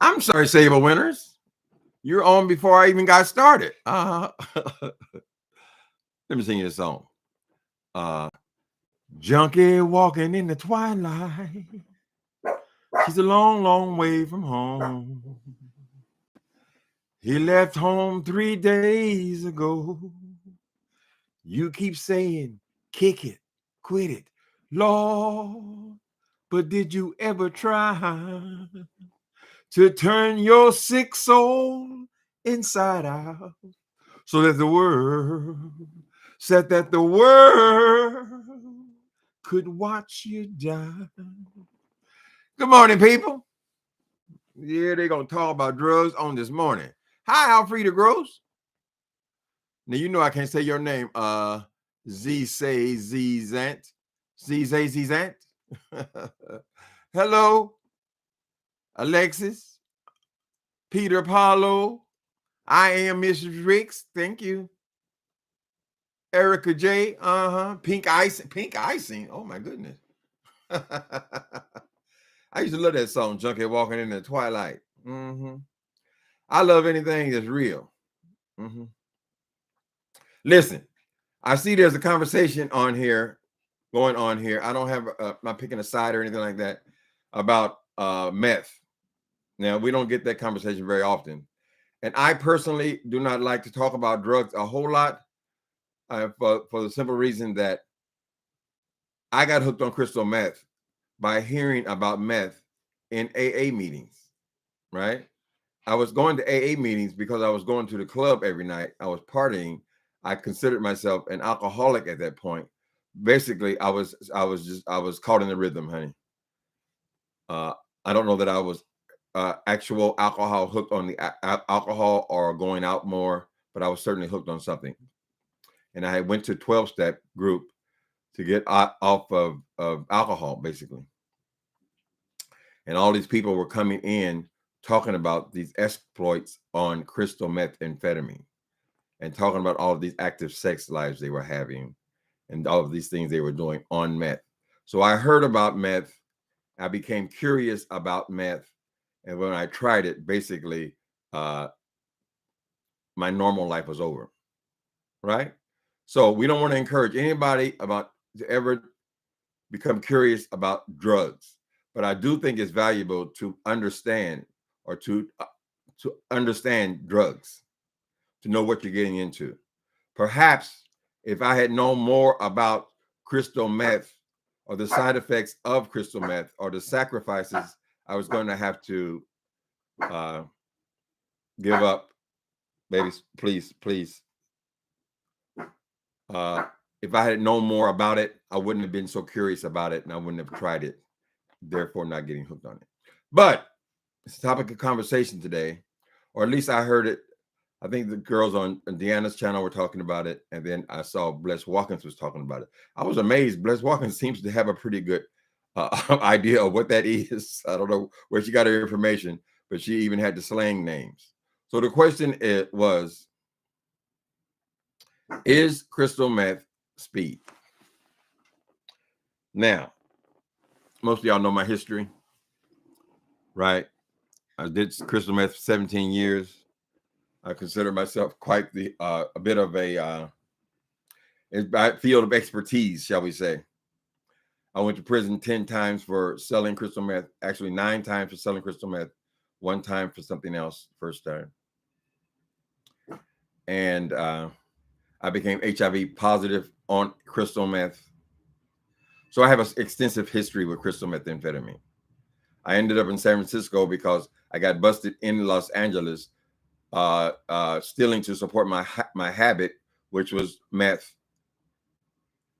I'm sorry, Sable Winners. You're on before I even got started. Let me sing you a song. Junkie walking in the twilight. She's a long, long way from home. He left home 3 days ago. You keep saying, kick it, quit it, Lord. But did you ever try to turn your sick soul inside out so that the world could watch you die? Good morning, people. Yeah, they're going to talk about drugs on this morning. Hi, Alfreda Gross. Now, you know I can't say your name. Zant. Zant. Hello, Alexis. Peter Paulo. I am Mrs. Ricks. Thank you. Erica J. Pink icing. Oh, my goodness. I used to love that song, Junkie Walking in the Twilight. I love anything that's real. Listen, I see there's a conversation on here, going on here. I don't have, not picking a side or anything like that, about meth. Now, we don't get that conversation very often. And I personally do not like to talk about drugs a whole lot for the simple reason that I got hooked on crystal meth by hearing about meth in AA meetings, right? I was going to AA meetings because I was going to the club every night. I was partying. I considered myself an alcoholic at that point. Basically, I was caught in the rhythm, honey. I don't know that I was actual alcohol, hooked on the alcohol or going out more, but I was certainly hooked on something. And I went to 12-step group to get off of alcohol, basically. And all these people were coming in talking about these exploits on crystal methamphetamine and talking about all of these active sex lives they were having and all of these things they were doing on meth. So I heard about meth. I became curious about meth. And when I tried it, basically, my normal life was over, right? So we don't want to encourage anybody to ever become curious about drugs. But I do think it's valuable to understand or to understand drugs, to know what you're getting into. Perhaps if I had known more about crystal meth or the side effects of crystal meth or the sacrifices I was going to have to give up, babies, please. If I had known more about it, I wouldn't have been so curious about it and I wouldn't have tried it, therefore not getting hooked on it. But it's a topic of conversation today, or at least I heard it. I think the girls on Deanna's channel were talking about it, and then I saw Bless Watkins was talking about it. I was amazed. Bless Watkins seems to have a pretty good idea of what that is. I don't know where she got her information, but she even had the slang names. So the question was, is crystal meth speed? Now, most of y'all know my history, right? I did crystal meth for 17 years. I consider myself quite a bit of a field of expertise, shall we say. I went to prison 10 times for selling crystal meth, actually 9 times for selling crystal meth, 1 time for something else, first time. And I became HIV positive on crystal meth. So I have an extensive history with crystal methamphetamine. I ended up in San Francisco because I got busted in Los Angeles stealing to support my habit, which was meth.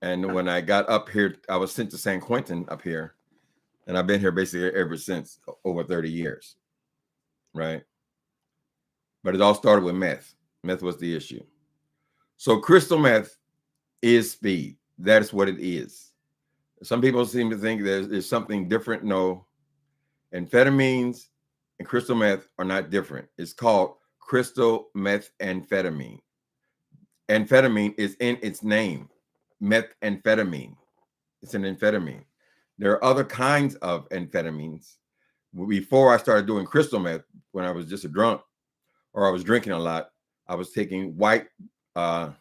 And when I got up here, I was sent to San Quentin up here, and I've been here basically ever since, over 30 years, right? But it all started with meth. Meth was the issue. So crystal meth is speed. That's what it is. Some people seem to think there's something different. No, amphetamines and crystal meth are not different. It's called crystal methamphetamine. Amphetamine is in its name, methamphetamine. It's an amphetamine. There are other kinds of amphetamines before I started doing crystal meth, when I was just a drunk or I was drinking a lot, I was taking white, you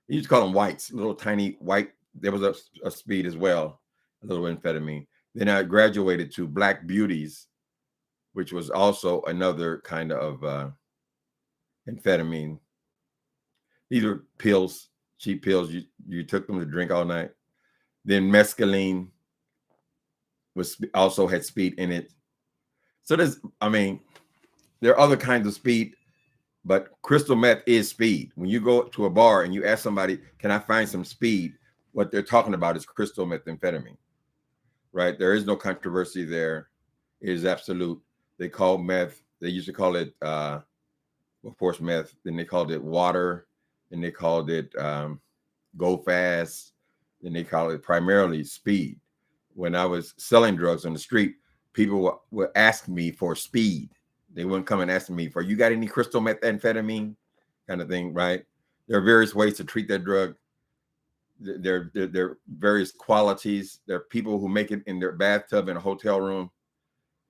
used to call them whites, little tiny white. There was a speed as well, a little amphetamine. Then I graduated to black beauties, which was also another kind of amphetamine. These were pills, cheap pills. You took them to drink all night. Then mescaline was also had speed in it. So there are other kinds of speed, but crystal meth is speed. When you go to a bar and you ask somebody, "Can I find some speed?" What they're talking about is crystal methamphetamine, right? There is no controversy there. It is absolute. They call meth. They used to call it, of course, meth. Then they called it water. Then they called it go fast. Then they call it primarily speed. When I was selling drugs on the street, people would ask me for speed. They wouldn't come and ask me for, "You got any crystal methamphetamine?" kind of thing, right? There are various ways to treat that drug. There are various qualities. There are people who make it in their bathtub in a hotel room,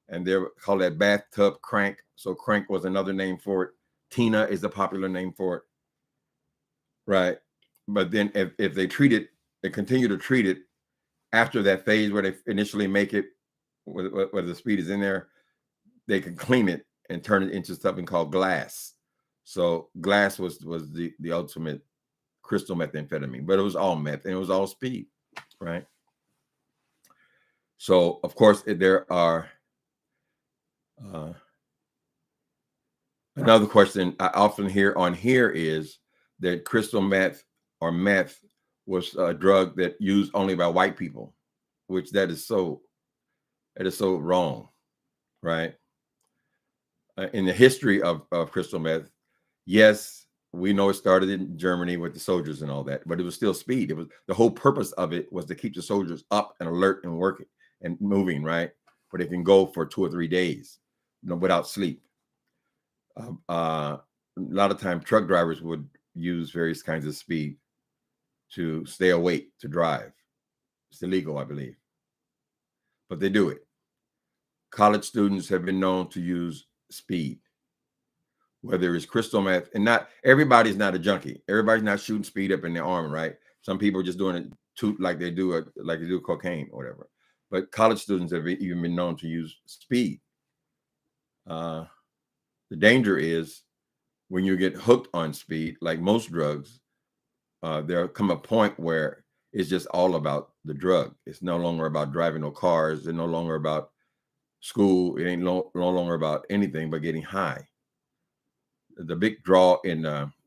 and they're called that bathtub crank. So crank was another name for it. Tina is the popular name for it, right? But then if they treat it, they continue to treat it after that phase where they initially make it, where the speed is in there, they can clean it and turn it into something called glass. So glass was the ultimate crystal methamphetamine, but it was all meth and it was all speed, right? So of course there are another question I often hear on here is that crystal meth or meth was a drug that used only by white people, which that is so wrong, right? In the history of crystal meth, yes, we know it started in Germany with the soldiers and all that, but it was still speed. It was the whole purpose of it was to keep the soldiers up and alert and working and moving, right? Where they can go for 2 or 3 days, without sleep. A lot of times, truck drivers would use various kinds of speed to stay awake to drive. It's illegal, I believe, but they do it. College students have been known to use speed, whether it's crystal meth, and not everybody's not a junkie. Everybody's not shooting speed up in their arm, right? Some people are just doing it like they do cocaine or whatever. But college students have even been known to use speed. The danger is when you get hooked on speed, like most drugs, there come a point where it's just all about the drug. It's no longer about driving no cars. It's no longer about school. It ain't no longer about anything but getting high. The big draw in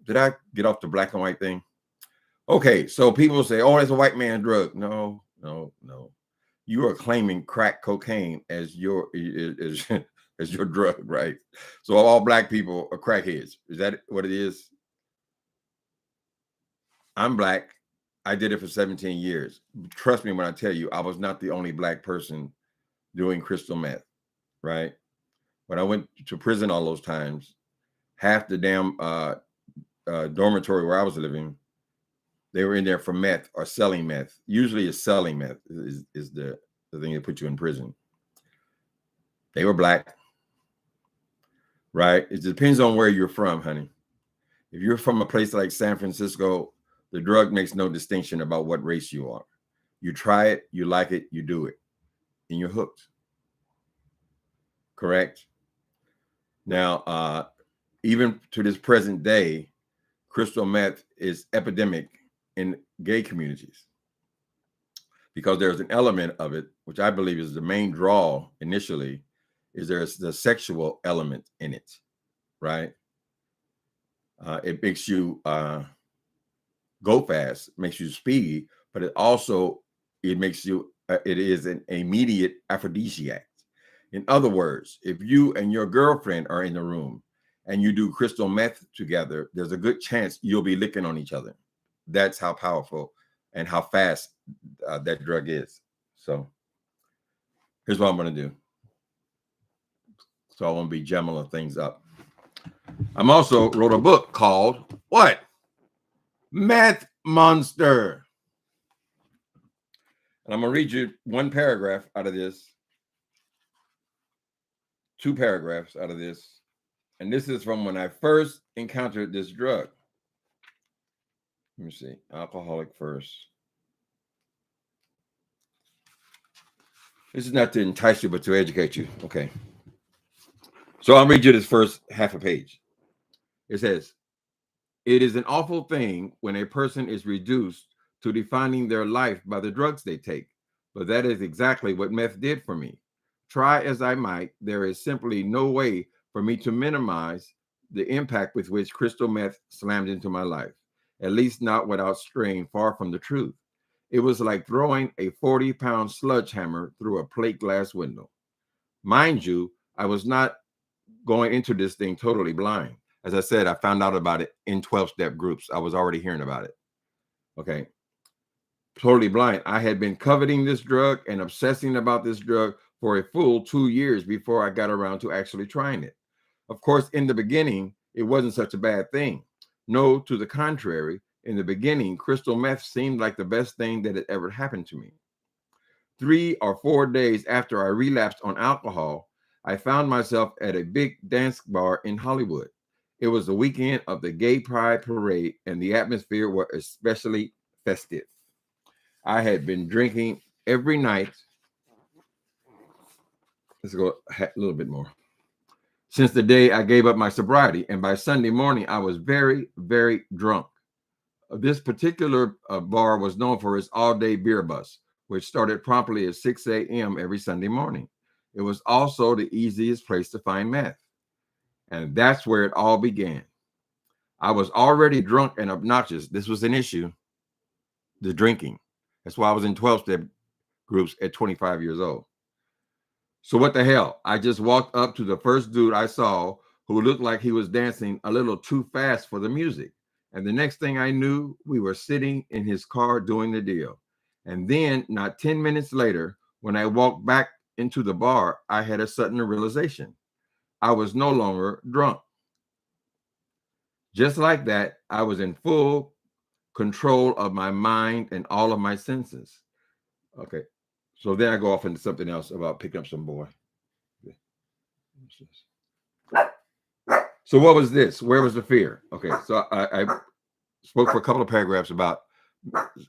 did I get off the black and white thing? Okay, so people say, "Oh, it's a white man drug." No. You are claiming crack cocaine as your as your drug, right? So all black people are crackheads. Is that what it is? I'm black. I did it for 17 years. Trust me when I tell you, I was not the only black person doing crystal meth, right? When I went to prison all those times, half the damn dormitory where I was living, they were in there for meth or selling meth. Usually it's selling meth is the thing that put you in prison. They were black, right? It depends on where you're from, honey. If you're from a place like San Francisco, the drug makes no distinction about what race you are. You try it, you like it, you do it, and you're hooked. Correct? Now, even to this present day, crystal meth is epidemic in gay communities because there's an element of it, which I believe is the main draw initially, is there's the sexual element in it, right? It makes you go fast, makes you speedy, but it makes you, it is an immediate aphrodisiac. In other words, if you and your girlfriend are in the room and you do crystal meth together, there's a good chance you'll be licking on each other. That's how powerful and how fast that drug is. So here's what I'm going to do. So I won't be jumbling things up. I'm also wrote a book called what? Meth Monster. And I'm going to read you one paragraph out of this. 2 paragraphs out of this. And this is from when I first encountered this drug. Let me see. Alcoholic first. This is not to entice you, but to educate you. Okay. So I'll read you this first half a page. It says, "It is an awful thing when a person is reduced to defining their life by the drugs they take, but that is exactly what meth did for me. Try as I might, there is simply no way for me to minimize the impact with which crystal meth slammed into my life, at least not without straying far from the truth. It was like throwing a 40-pound sledgehammer through a plate glass window. Mind you, I was not going into this thing totally blind. As I said, I found out about it in 12-step groups. I was already hearing about it. Okay. Totally blind. I had been coveting this drug and obsessing about this drug for a full 2 years before I got around to actually trying it. Of course, in the beginning, it wasn't such a bad thing. No, to the contrary, in the beginning, crystal meth seemed like the best thing that had ever happened to me. 3 or 4 days after I relapsed on alcohol, I found myself at a big dance bar in Hollywood. It was the weekend of the Gay Pride Parade, and the atmosphere was especially festive. I had been drinking every night. Let's go a little bit more. Since the day I gave up my sobriety, and by Sunday morning, I was very, very drunk. This particular bar was known for its all-day beer bus, which started promptly at 6 a.m. every Sunday morning. It was also the easiest place to find meth. And that's where it all began. I was already drunk and obnoxious. This was an issue, the drinking. That's why I was in 12-step groups at 25 years old. So what the hell? I just walked up to the first dude I saw who looked like he was dancing a little too fast for the music. And the next thing I knew, we were sitting in his car doing the deal. And then, not 10 minutes later, when I walked back into the bar, I had a sudden realization. I was no longer drunk. Just like that, I was in full control of my mind and all of my senses. Okay. So then I go off into something else about picking up some boy. So what was this? Where was the fear? Okay. So I spoke for a couple of paragraphs about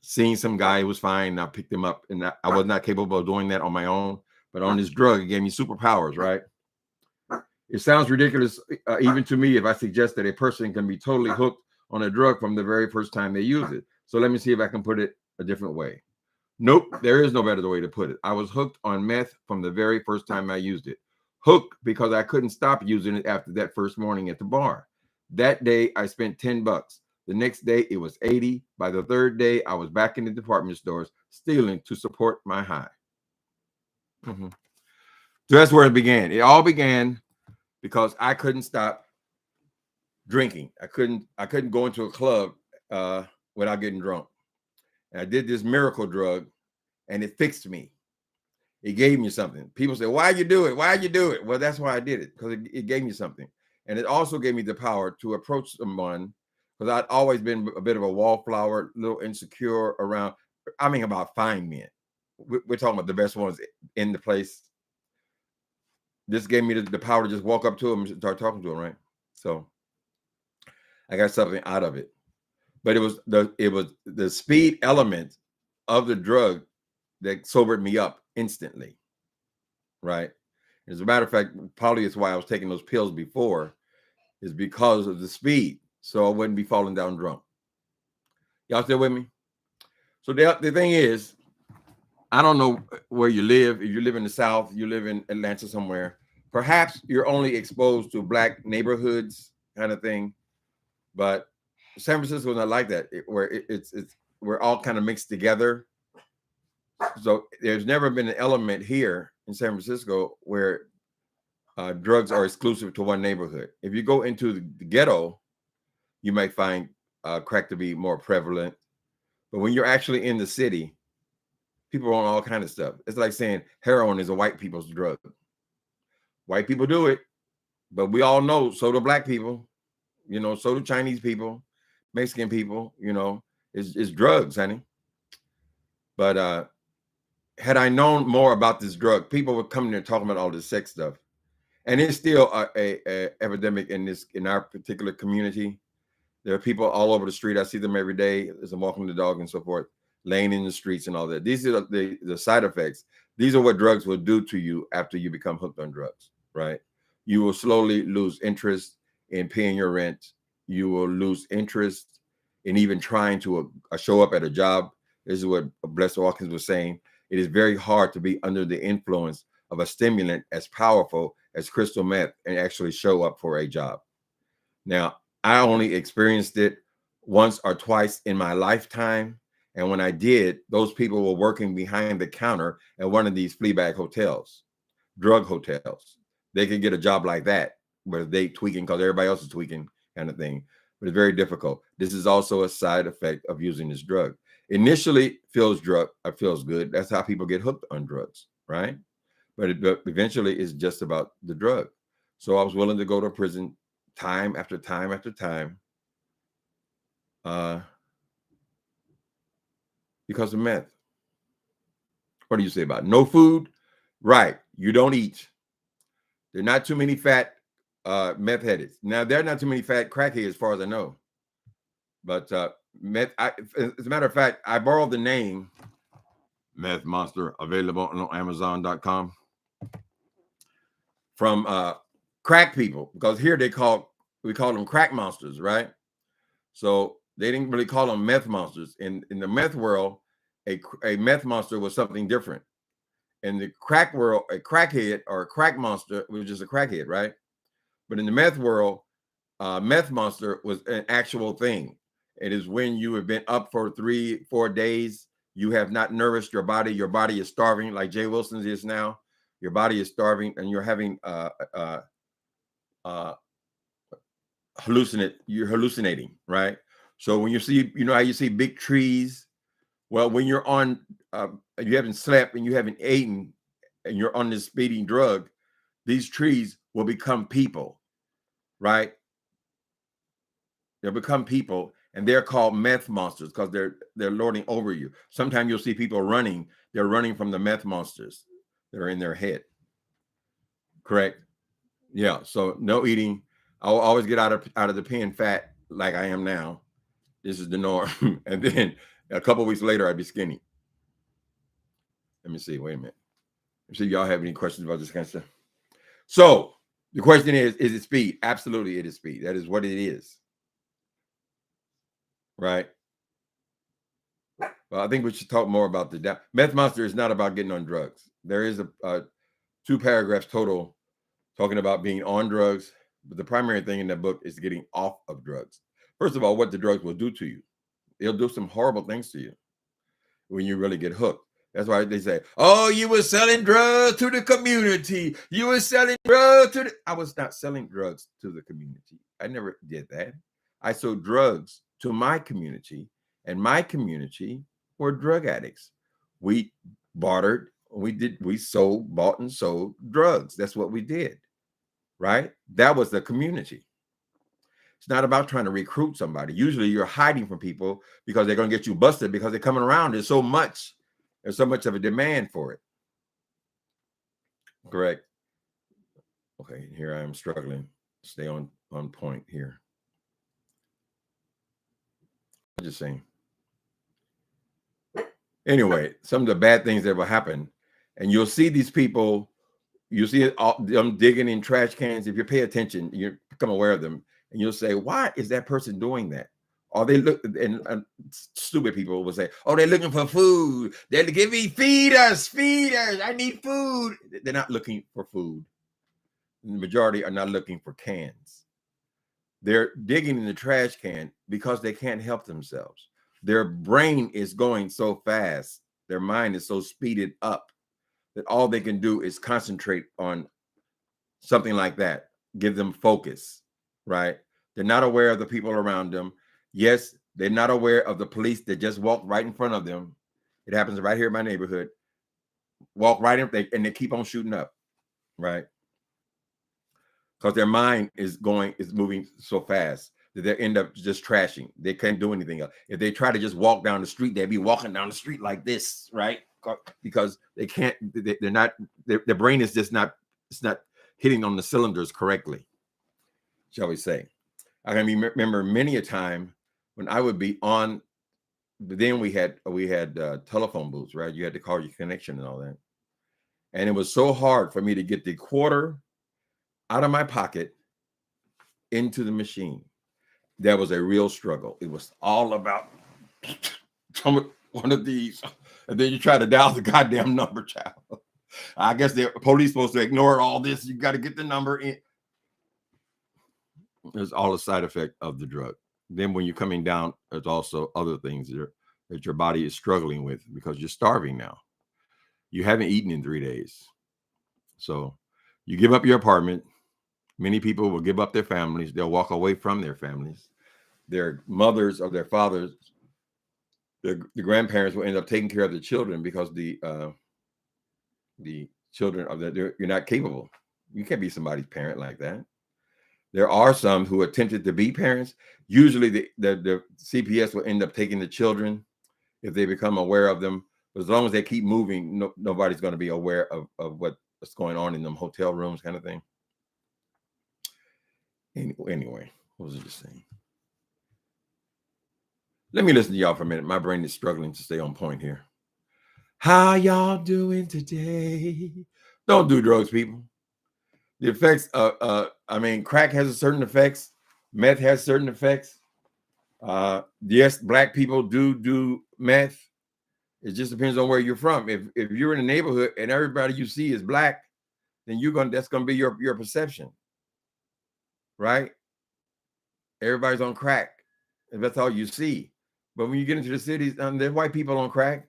seeing some guy who was fine. And I picked him up, and I was not capable of doing that on my own. But on this drug, it gave me superpowers, right? It sounds ridiculous, even to me, if I suggest that a person can be totally hooked on a drug from the very first time they use it. So let me see if I can put it a different way. Nope, there is no better way to put it. I was hooked on meth from the very first time I used it. Hooked because I couldn't stop using it after that first morning at the bar. That day, I spent $10. The next day, it was 80. By the third day, I was back in the department stores, stealing to support my high. So that's where it began. It all began because I couldn't stop drinking. I couldn't go into a club without getting drunk. And I did this miracle drug, and it fixed me. It gave me something. People say, "Why you do it? Why you do it?" Well, that's why I did it, because it gave me something. And it also gave me the power to approach someone, because I'd always been a bit of a wallflower, a little insecure around. I mean, about fine men. We're talking about the best ones in the place. This gave me the power to just walk up to them and start talking to them, right? So I got something out of it. But it was the speed element of the drug that sobered me up instantly, right? As a matter of fact, probably it's why I was taking those pills before, is because of the speed, so I wouldn't be falling down drunk. Y'all still with me? So the thing is, I don't know where you live. If you live in the South, you live in Atlanta somewhere, perhaps you're only exposed to Black neighborhoods kind of thing, but San Francisco is not like that, where it's we're all kind of mixed together. So there's never been an element here in San Francisco where drugs are exclusive to one neighborhood. If you go into the ghetto, you might find crack to be more prevalent. But when you're actually in the city, people are on all kinds of stuff. It's like saying heroin is a white people's drug. White people do it, but we all know so do Black people, so do Chinese people, Mexican people, it's drugs, honey. But had I known more about this drug, people were coming there talking about all this sex stuff. and it's still a epidemic in our particular community. There are people all over the street. I see them every day as I'm walking the dog and so forth, laying in the streets and all that. These are the side effects. These are what drugs will do to you after you become hooked on drugs, right? You will slowly lose interest in paying your rent. You will lose interest in even trying to show up at a job. This is what Bless Watkins was saying. It is very hard to be under the influence of a stimulant as powerful as crystal meth and actually show up for a job. Now, I only experienced it once or twice in my lifetime. And when I did, those people were working behind the counter at one of these flea bag hotels, drug hotels. They could get a job like that where they tweaking because everybody else is tweaking kind of thing. But it's very difficult. This is also a side effect of using this drug. Initially, feels good. That's how people get hooked on drugs, right? But eventually, it's just about the drug. So I was willing to go to prison time after time after time because of meth. What do you say about it? No food? Right. You don't eat. There are not too many fat meth heads. Now, there are not too many fat crackheads as far as I know. But meth, as a matter of fact, I borrowed the name Meth Monster, available on Amazon.com, from crack people, because here we call them crack monsters, right? So they didn't really call them meth monsters. In the meth world, a meth monster was something different. In the crack world, a crackhead or a crack monster was just a crackhead, right? But in the meth world, meth monster was an actual thing. It is when you have been up for 3-4 days, you have not nourished your body. Your body is starving, like Jay Wilson's is now. Your body is starving, and you're having you're hallucinating, right? So when you see, how you see big trees, well, when you're on, you haven't slept and you haven't eaten, and you're on this speeding drug, these trees will become people, right? They'll become people, and they're called meth monsters because they're lording over you. Sometimes you'll see people running. They're running from the meth monsters that are in their head. Correct? Yeah. So no eating. I'll always get out of the pen fat like I am now. This is the norm. And then a couple of weeks later, I'd be skinny. Let me see. Wait a minute. Let me see if y'all have any questions about this kind of stuff. So the question is it speed? Absolutely, it is speed. That is what it is. Right? Well, I think we should talk more about the Meth Monster is not about getting on drugs. There is a 2 paragraphs total talking about being on drugs, but the primary thing in that book is getting off of drugs. First of all, what the drugs will do to you. It'll do some horrible things to you when you really get hooked. That's why they say, oh, you were selling drugs to the community. You were selling drugs to the... I was not selling drugs to the community. I never did that. I sold drugs to my community, and my community were drug addicts. We bartered. We bought and sold drugs. That's what we did, right? That was the community. It's not about trying to recruit somebody. Usually you're hiding from people because they're going to get you busted because they're coming around. There's so much of a demand for it. Correct. Okay, here I am struggling. Stay on point here. I'm just saying. Anyway, some of the bad things that will happen, and you'll see these people, you see them digging in trash cans. If you pay attention, you become aware of them, and you'll say, why is that person doing that? Or they look, and stupid people will say, oh, they're looking for food. They're give me, feed us, I need food. They're not looking for food. The majority are not looking for cans. They're digging in the trash can because they can't help themselves. Their brain is going so fast. Their mind is so speeded up that all they can do is concentrate on something like that. Give them focus, right? They're not aware of the people around them. Yes, they're not aware of the police that just walked right in front of them. It happens right here in my neighborhood. Walk right in, and they keep on shooting up, right? Because their mind is moving so fast that they end up just trashing. They can't do anything else. If they try to just walk down the street, they'd be walking down the street like this, right? Because they can't. They're not. Their brain is just not. It's not hitting on the cylinders correctly, shall we say. I can remember many a time when I would be on. Then we had telephone booths, right? You had to call your connection and all that, and it was so hard for me to get the quarter out of my pocket into the machine. That was a real struggle. It was all about one of these, and then you try to dial the goddamn number, child. I guess the police supposed to ignore all this. You got to get the number in. It's all a side effect of the drug. Then when you're coming down, there's also other things that your body is struggling with because you're starving now. You haven't eaten in 3 days. So you give up your apartment. Many people will give up their families. They'll walk away from their families. Their mothers or their fathers, the grandparents will end up taking care of the children because the children of that you're not capable. You can't be somebody's parent like that. There are some who attempted to be parents. Usually the CPS will end up taking the children if they become aware of them. But as long as they keep moving, nobody's going to be aware of what's going on in them hotel rooms kind of thing. Anyway, what was I just saying? Let me listen to y'all for a minute. My brain is struggling to stay on point here. How y'all doing today? Don't do drugs, people. The effects, crack has a certain effects. Meth has certain effects. Yes, black people do meth. It just depends on where you're from. If you're in a neighborhood and everybody you see is black, then that's gonna be your perception, right? Everybody's on crack, and that's all you see. But when you get into the cities, there's white people on crack.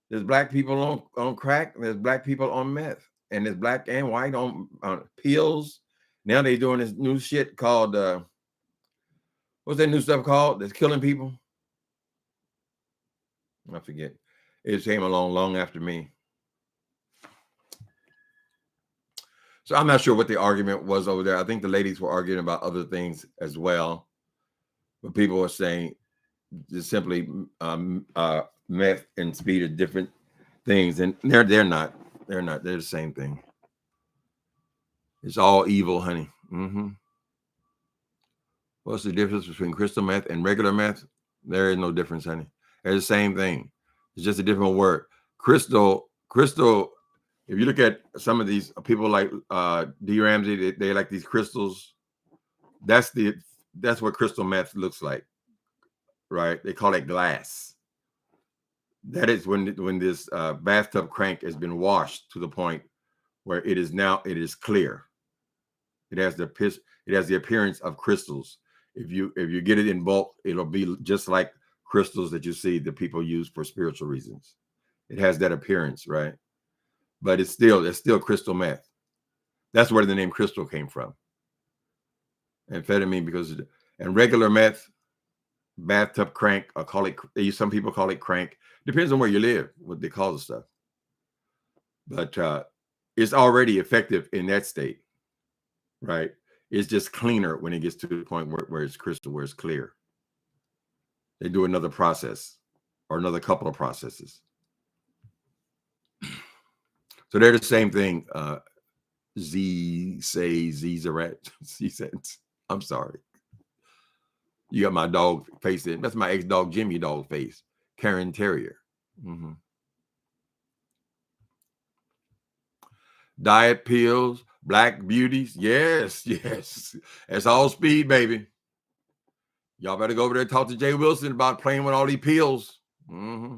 There's black people on crack. There's black people on meth. And there's black and white on pills. Now they're doing this new shit called, what's that new stuff called that's killing people? I forget. It came along long after me. So I'm not sure what the argument was over there. I think the ladies were arguing about other things as well. But people were saying just simply meth and speed are different things. And they're not. They're not. They're the same thing. It's all evil, honey. Mm-hmm. What's the difference between crystal meth and regular meth? There is no difference, honey. They're the same thing. It's just a different word. Crystal. If you look at some of these people like D. Ramsey, they like these crystals. That's what crystal meth looks like, right? They call it glass. That is when this bathtub crank has been washed to the point where it is clear. It has the appearance of crystals. If you get it in bulk, it'll be just like crystals that you see that people use for spiritual reasons. It has that appearance, right? But it's still crystal meth. That's where the name crystal came from. Amphetamine and regular meth, bathtub crank, some people call it crank. Depends on where you live, what they call the stuff. But it's already effective in that state, right? It's just cleaner when it gets to the point where it's crystal, where it's clear. They do another process or another couple of processes. So they're the same thing. I'm sorry. You got my dog face in. That's my ex-dog, Jimmy dog face. Karen Terrier. Mm-hmm. Diet pills, black beauties. Yes. That's all speed, baby. Y'all better go over there and talk to Jay Wilson about playing with all these pills. Mm-hmm.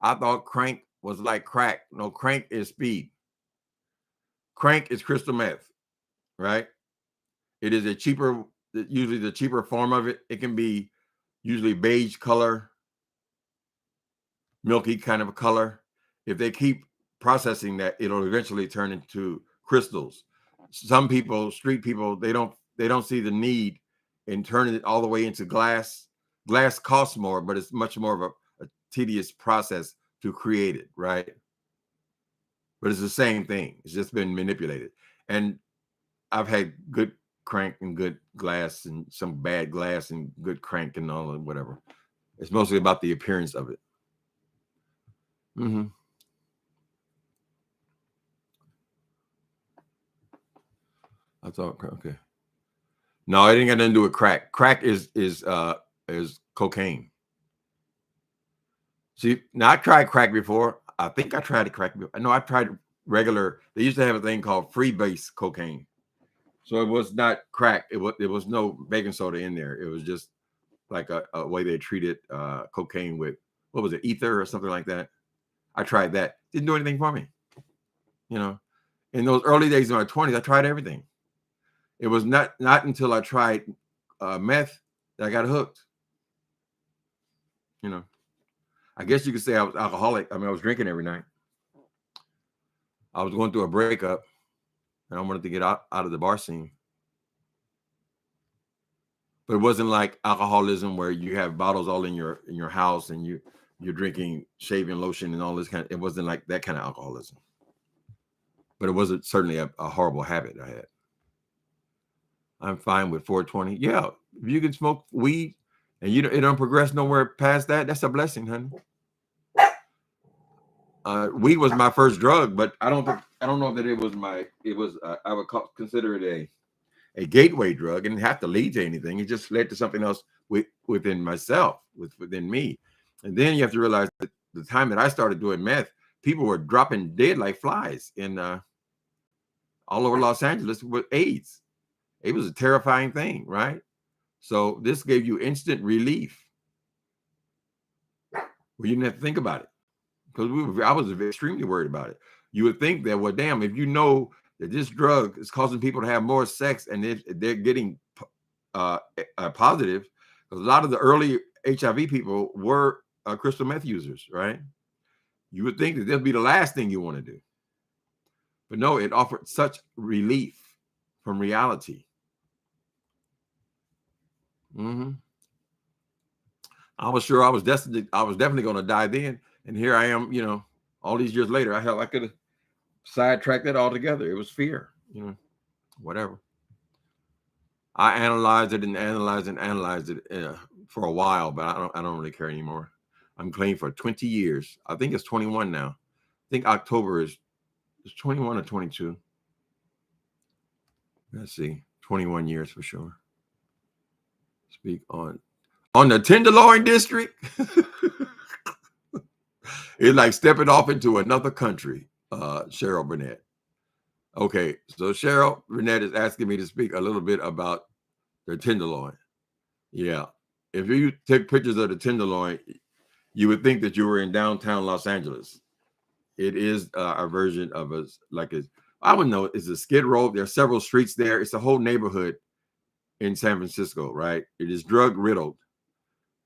I thought crank was like crack. No, crank is speed. Crank is crystal meth, right? It is usually the cheaper form of it. It can be usually beige color, milky kind of a color. If they keep processing that, it'll eventually turn into crystals. Some people, street people, they don't see the need in turning it all the way into glass. Glass costs more, but it's much more of a tedious process to create it, right? But it's the same thing. It's just been manipulated. And I've had good crank and good glass and some bad glass and good crank and all and whatever. It's mostly about the appearance of it. Mm-hmm. thought okay. No, it ain't got nothing to do with crack. Crack is cocaine. See, now I tried crack before. I think I tried crack. No, I tried regular. They used to have a thing called free base cocaine. So it was not crack. It was no baking soda in there. It was just like a way they treated cocaine with, what was it, ether or something like that. I tried that. Didn't do anything for me. You know, in those early days of my 20s, I tried everything. It was not until I tried meth that I got hooked. You know, I guess you could say I was alcoholic. I mean, I was drinking every night. I was going through a breakup, and I wanted to get out of the bar scene. But it wasn't like alcoholism where you have bottles all in your house and you're drinking shaving lotion and all this kind of. It wasn't like that kind of alcoholism. But it wasn't certainly a horrible habit I had. I'm fine with 420. Yeah, if you can smoke weed and it don't progress nowhere past that, that's a blessing, honey. Weed was my first drug, but I don't know that it was I would consider it a gateway drug. It didn't have to lead to anything. It just led to something else within myself, within me. And then you have to realize that the time that I started doing meth, people were dropping dead like flies in all over Los Angeles with AIDS. It was a terrifying thing, right? So this gave you instant relief. Well, you didn't have to think about it, because I was extremely worried about it. You would think that, well, damn, if you know that this drug is causing people to have more sex and they're getting positive, because a lot of the early HIV people were crystal meth users, right? You would think that that'd be the last thing you want to do. But no, it offered such relief from reality. Mm-hmm. I was sure I was definitely going to die then. And here I am, all these years later. I could have sidetracked that altogether. It was fear, whatever. I analyzed it and analyzed it for a while, but I don't really care anymore. I'm clean for 20 years. I think it's 21 now. I think October is 21 or 22. Let's see, 21 years for sure. Speak on the Tenderloin district. It's like stepping off into another country. Cheryl Burnett. Okay, so Cheryl Burnett is asking me to speak a little bit about the Tenderloin. Yeah, if you take pictures of the Tenderloin, you would think that you were in downtown Los Angeles. It is a version of I would know, it's a skid row. There are several streets there. It's a whole neighborhood in San Francisco, right? It is drug riddled,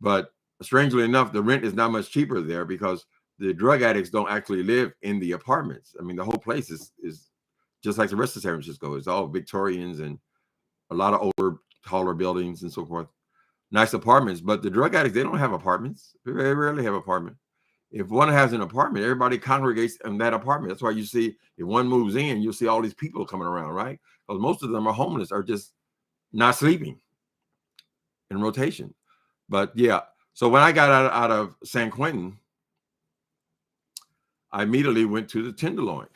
but strangely enough, the rent is not much cheaper there because the drug addicts don't actually live in the apartments. I mean, the whole place is just like the rest of San Francisco. It's all Victorians and a lot of older, taller buildings and so forth. Nice apartments, but the drug addicts, they don't have apartments. They very rarely have apartments. If one has an apartment, everybody congregates in that apartment. That's why you see, if one moves in, you'll see all these people coming around, right? Because most of them are homeless or just not sleeping in rotation. But yeah, so when I got out of San Quentin, I immediately went to the Tenderloin.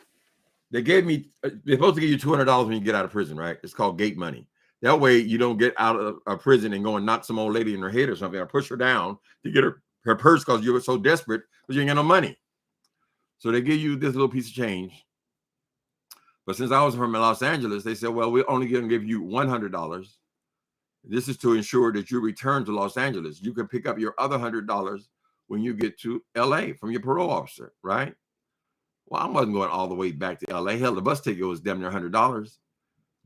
They're supposed to give you $200 when you get out of prison, right? It's called gate money. That way you don't get out of prison and go and knock some old lady in her head or something, or push her down to get her purse because you were so desperate because you ain't got no money. So they give you this little piece of change. But since I was from Los Angeles, they said, well, we're only going to give you $100. This is to ensure that you return to Los Angeles. You can pick up your other $100 when you get to LA from your parole officer, right? Well, I wasn't going all the way back to LA. Hell, the bus ticket was damn near $100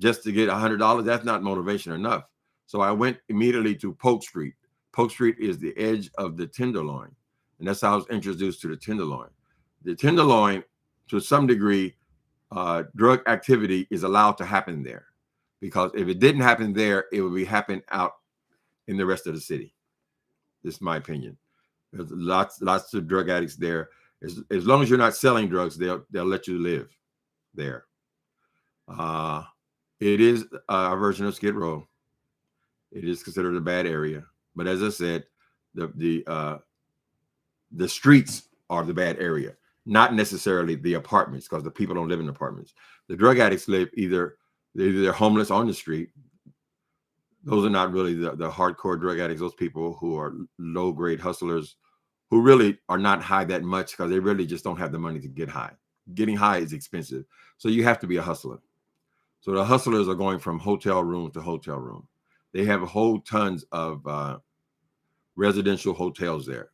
just to get $100. That's not motivation enough. So I went immediately to Polk Street. Polk Street is the edge of the Tenderloin. And that's how I was introduced to the Tenderloin. The Tenderloin, to some degree, drug activity is allowed to happen there. Because if it didn't happen there, it would be happening out in the rest of the city. This is my opinion. There's lots of drug addicts there. As long as you're not selling drugs, they'll let you live there. It is a version of Skid Row. It is considered a bad area, but as I said, the streets are the bad area, not necessarily the apartments, because the people don't live in apartments. The drug addicts live either They're homeless on the street. Those are not really the hardcore drug addicts. Those people who are low grade hustlers who really are not high that much because they really just don't have the money to get high. Getting high is expensive. So you have to be a hustler. So the hustlers are going from hotel room to hotel room. They have whole tons of residential hotels there.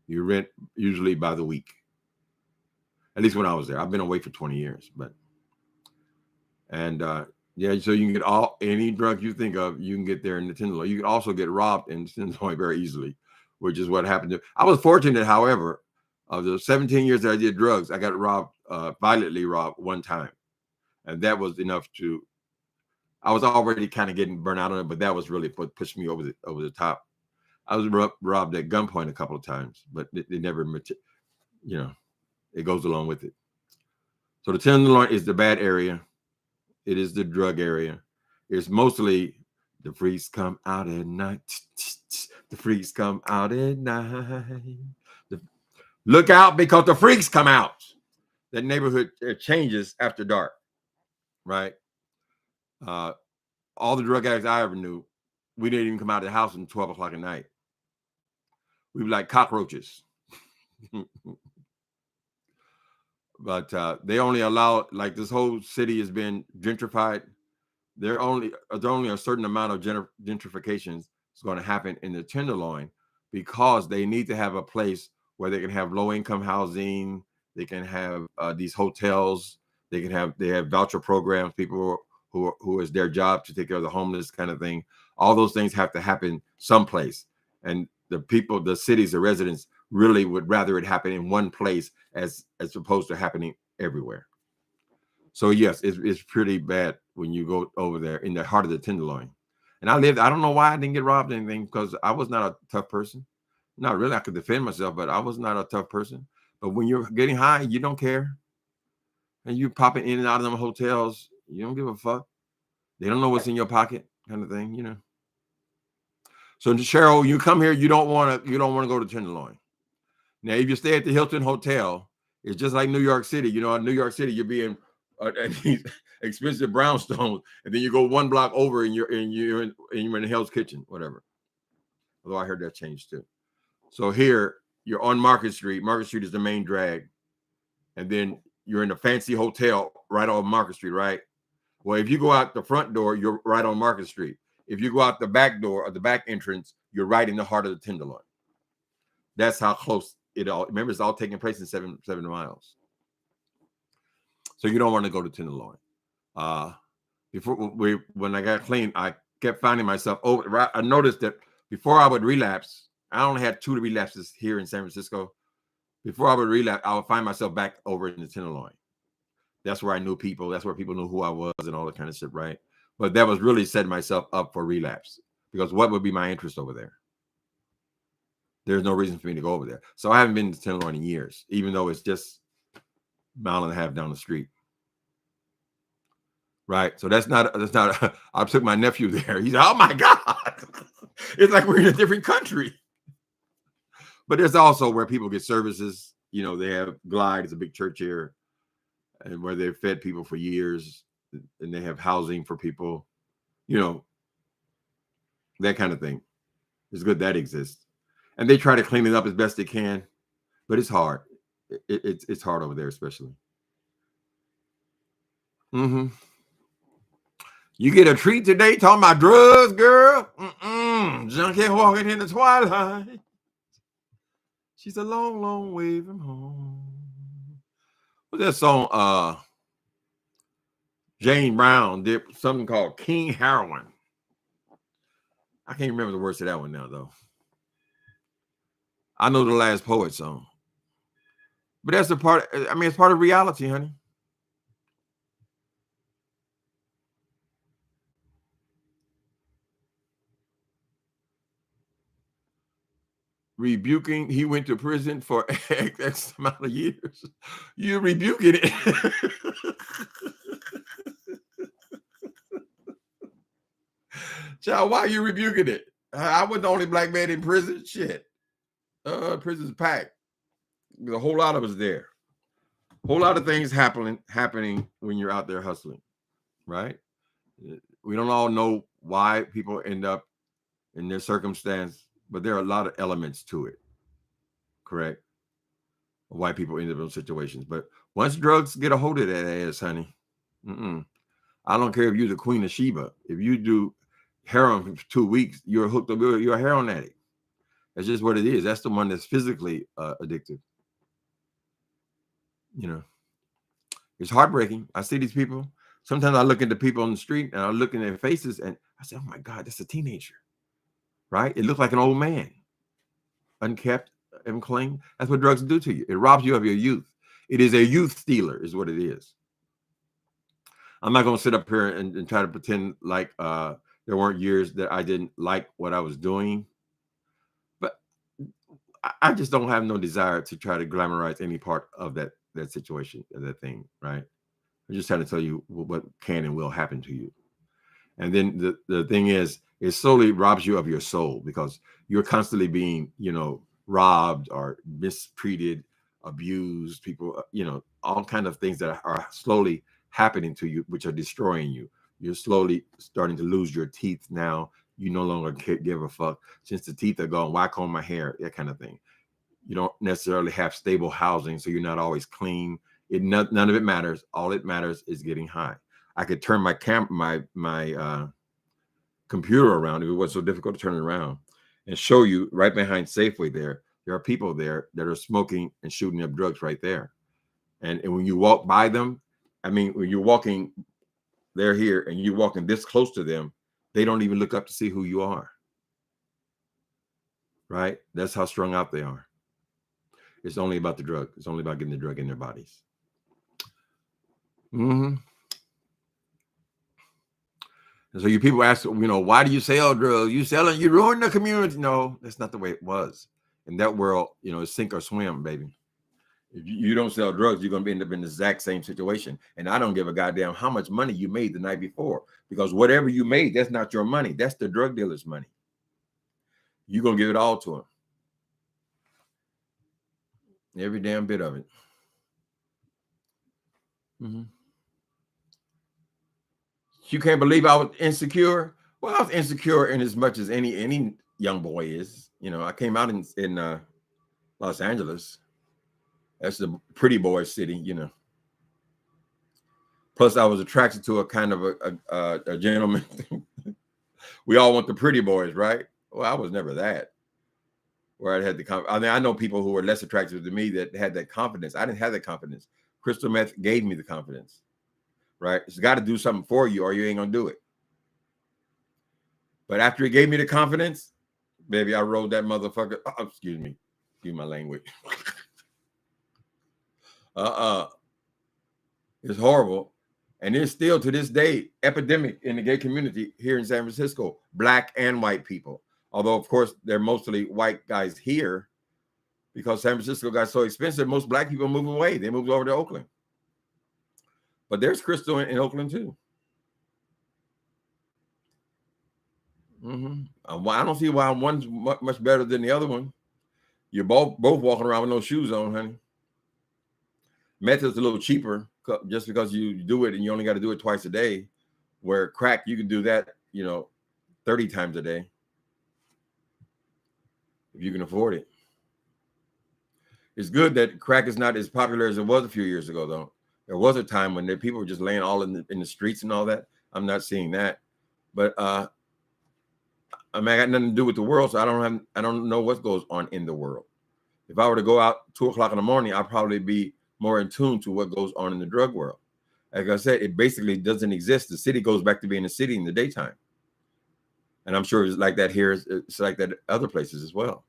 You rent usually by the week. At least when I was there. I've been away for 20 years, but yeah, so you can get any drug you think of, you can get there in the Tenderloin. You can also get robbed in the Tenderloin very easily, which is what happened. I was fortunate, however, of the 17 years that I did drugs, I got robbed, violently robbed one time. And that was enough I was already kind of getting burnt out on it, but that was really what pushed me over the top. I was robbed at gunpoint a couple of times, but it never, it goes along with it. So the Tenderloin is the bad area. It is the drug area. It's mostly the freaks come out at night. The freaks come out at night. Look out because the freaks come out. That neighborhood changes after dark, right? All the drug addicts I ever knew, we didn't even come out of the house until 12 o'clock at night. We were like cockroaches. But they only allow, like, this whole city has been gentrified. There's only a certain amount of gentrifications is going to happen in the Tenderloin because they need to have a place where they can have low-income housing. They can have these hotels. They have voucher programs. People who is their job to take care of the homeless, kind of thing. All those things have to happen someplace, and the people, the cities, the residents really would rather it happen in one place as opposed to happening everywhere. So yes, it's pretty bad when you go over there in the heart of the Tenderloin. And I don't know why I didn't get robbed or anything, because I was not a tough person. Not really, I could defend myself, but I was not a tough person. But when you're getting high, you don't care. And you popping in and out of them hotels, you don't give a fuck. They don't know what's in your pocket, kind of thing, So Cheryl, you come here, you don't want to go to Tenderloin. Now, if you stay at the Hilton Hotel, it's just like New York City. In New York City, you're being at these expensive brownstones, and then you go one block over and you're in Hell's Kitchen, whatever. Although I heard that changed too. So here you're on Market Street. Market Street is the main drag, and then you're in a fancy hotel right on Market Street, right? Well, if you go out the front door, you're right on Market Street. If you go out the back door or the back entrance, you're right in the heart of the Tenderloin. That's how close it all. Remember, it's all taking place in 7 miles. So you don't want to go to Tenderloin. When I got clean, I kept finding myself over. I noticed that before I would relapse, I only had 2 relapses here in San Francisco. Before I would relapse, I would find myself back over in the Tenderloin. That's where I knew people. That's where people knew who I was and all that kind of shit, right? But that was really setting myself up for relapse, because what would be my interest over there? There's no reason for me to go over there. So I haven't been to Tenderloin in years, even though it's just a mile and a half down the street. Right. So that's not I took my nephew there. He's like, oh my God. It's like we're in a different country. But there's also where people get services. They have Glide, it's a big church here, and where they've fed people for years, and they have housing for people, that kind of thing. It's good that exists. And they try to clean it up as best they can, but it's hard. It's hard over there, especially. Mm-hmm. You get a treat today talking about drugs, girl? Junkie walking in the twilight. She's a long, long way from home. What's that song? Jane Brown did something called King Heroin. I can't remember the words to that one now, though. I know the Last Poet song. But that's the part, it's part of reality, honey. Rebuking, he went to prison for X amount of years. You're rebuking it. Child, why are you rebuking it? I was the only black man in prison. Shit. Prison's packed. There's a whole lot of us there. Whole lot of things happening when you're out there hustling, right? We don't all know why people end up in their circumstance, but there are a lot of elements to it, correct? Why people end up in those situations. But once drugs get a hold of that ass, honey, I don't care if you're the Queen of Sheba. If you do heroin for 2 weeks, you're hooked up. You're a heroin addict. That's just what it is. That's the one that's physically addictive. You know, it's heartbreaking. I see these people. Sometimes I look at the people on the street and I look in their faces and I say, "Oh my God, that's a teenager." Right? It looks like an old man, unkept and clean. That's what drugs do to you. It robs you of your youth. It is a youth stealer, is what it is. I'm not going to sit up here and try to pretend like there weren't years that I didn't like what I was doing. But I just don't have no desire to try to glamorize any part of that situation, that thing, right? I'm just trying to tell you what can and will happen to you. And then the thing is, it slowly robs you of your soul because you're constantly being, robbed or mistreated, abused, people, all kind of things that are slowly happening to you, which are destroying you. You're slowly starting to lose your teeth now. You no longer give a fuck. Since the teeth are gone, why comb my hair? That kind of thing. You don't necessarily have stable housing, so you're not always clean. None of it matters. All it matters is getting high. I could turn my computer around if it was so difficult to turn it around and show you right behind Safeway there are people there that are smoking and shooting up drugs right there. And when you walk by them, I mean, when you're walking, they're here and you're walking this close to them, they don't even look up to see who you are. Right? That's how strung out they are. It's only about the drug. It's only about getting the drug in their bodies. And so you people ask, why do you sell drugs? You selling, you ruin the community. No, that's not the way it was. In that world, it's sink or swim, baby. If you don't sell drugs, you're going to end up in the exact same situation. And I don't give a goddamn how much money you made the night before, because whatever you made, that's not your money. That's the drug dealer's money. You're going to give it all to him. Every damn bit of it. You can't believe I was insecure. Well, I was insecure in as much as any young boy is. I came out in Los Angeles. That's the pretty boy city, Plus, I was attracted to a kind of a gentleman. We all want the pretty boys, right? Well, I was never that. Where I had I know people who were less attractive to me that had that confidence. I didn't have that confidence. Crystal meth gave me the confidence, right? It's got to do something for you or you ain't going to do it. But after it gave me the confidence, baby, I rode that motherfucker. Excuse my language. It's horrible. And it's still to this day epidemic in the gay community here in San Francisco, black and white people. Although, of course, they're mostly white guys here because San Francisco got so expensive. Most black people move away. They moved over to Oakland. But there's crystal in Oakland too. I don't see why one's much better than the other one. You're both walking around with no shoes on, honey. Meth is a little cheaper just because you do it and you only got to do it twice a day. Where crack, you can do that, 30 times a day if you can afford it. It's good that crack is not as popular as it was a few years ago, though. There was a time when people were just laying all in the streets and all that. I'm not seeing that, but I got nothing to do with the world, so I don't know what goes on in the world. If I were to go out 2:00 in the morning, I'd probably be more in tune to what goes on in the drug world. Like I said, it basically doesn't exist. The city goes back to being a city in the daytime, and I'm sure it's like that here. It's like that other places as well.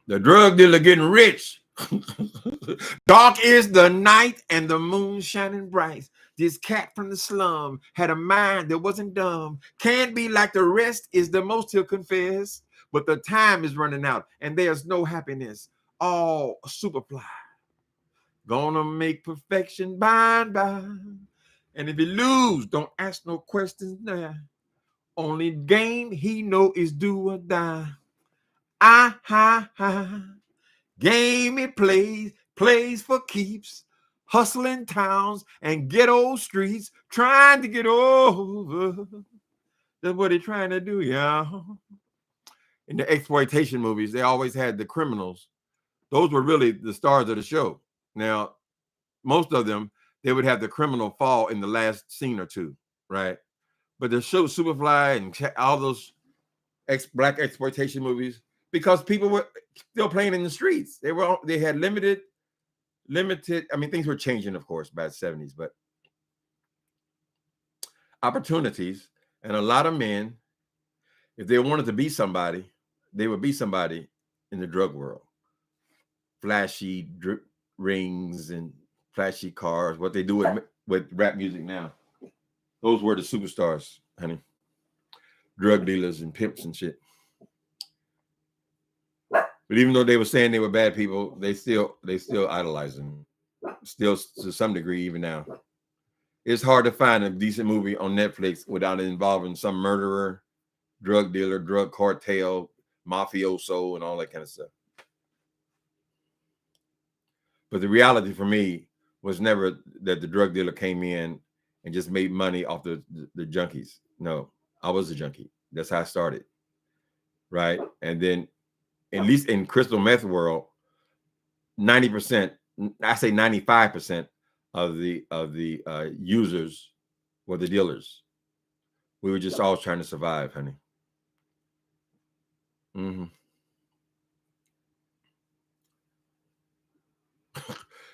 The drug dealer getting rich. Dark is the night and the moon shining bright. This cat from the slum had a mind that wasn't dumb. Can't be like the rest is the most he'll confess. But the time is running out and there's no happiness. All superfly. Gonna make perfection by and by. And if you lose, don't ask no questions there. Only game he know is do or die. Game it plays for keeps. hustling towns and ghetto streets, trying to get over. That's what they're trying to do, y'all. In the exploitation movies, they always had the criminals. Those were really the stars of the show. Now, most of them, they would have the criminal fall in the last scene or two, right? But the show Superfly and all those black exploitation movies, because people were still playing in the streets. They had limited. I mean, things were changing, of course, by the 70s, but opportunities, and a lot of men, if they wanted to be somebody, they would be somebody in the drug world. Flashy rings and flashy cars, what they do with rap music now. Those were the superstars, honey. Drug dealers and pimps and shit. But even though they were saying they were bad people, they still idolize them. Still to some degree, even now. It's hard to find a decent movie on Netflix without it involving some murderer, drug dealer, drug cartel, mafioso, and all that kind of stuff. But the reality for me was never that the drug dealer came in and just made money off the junkies. No, I was a junkie. That's how I started. Right. And then, at least in crystal meth world, 90%, I say 95% of the users were the dealers. We were just all trying to survive, honey. Mm-hmm.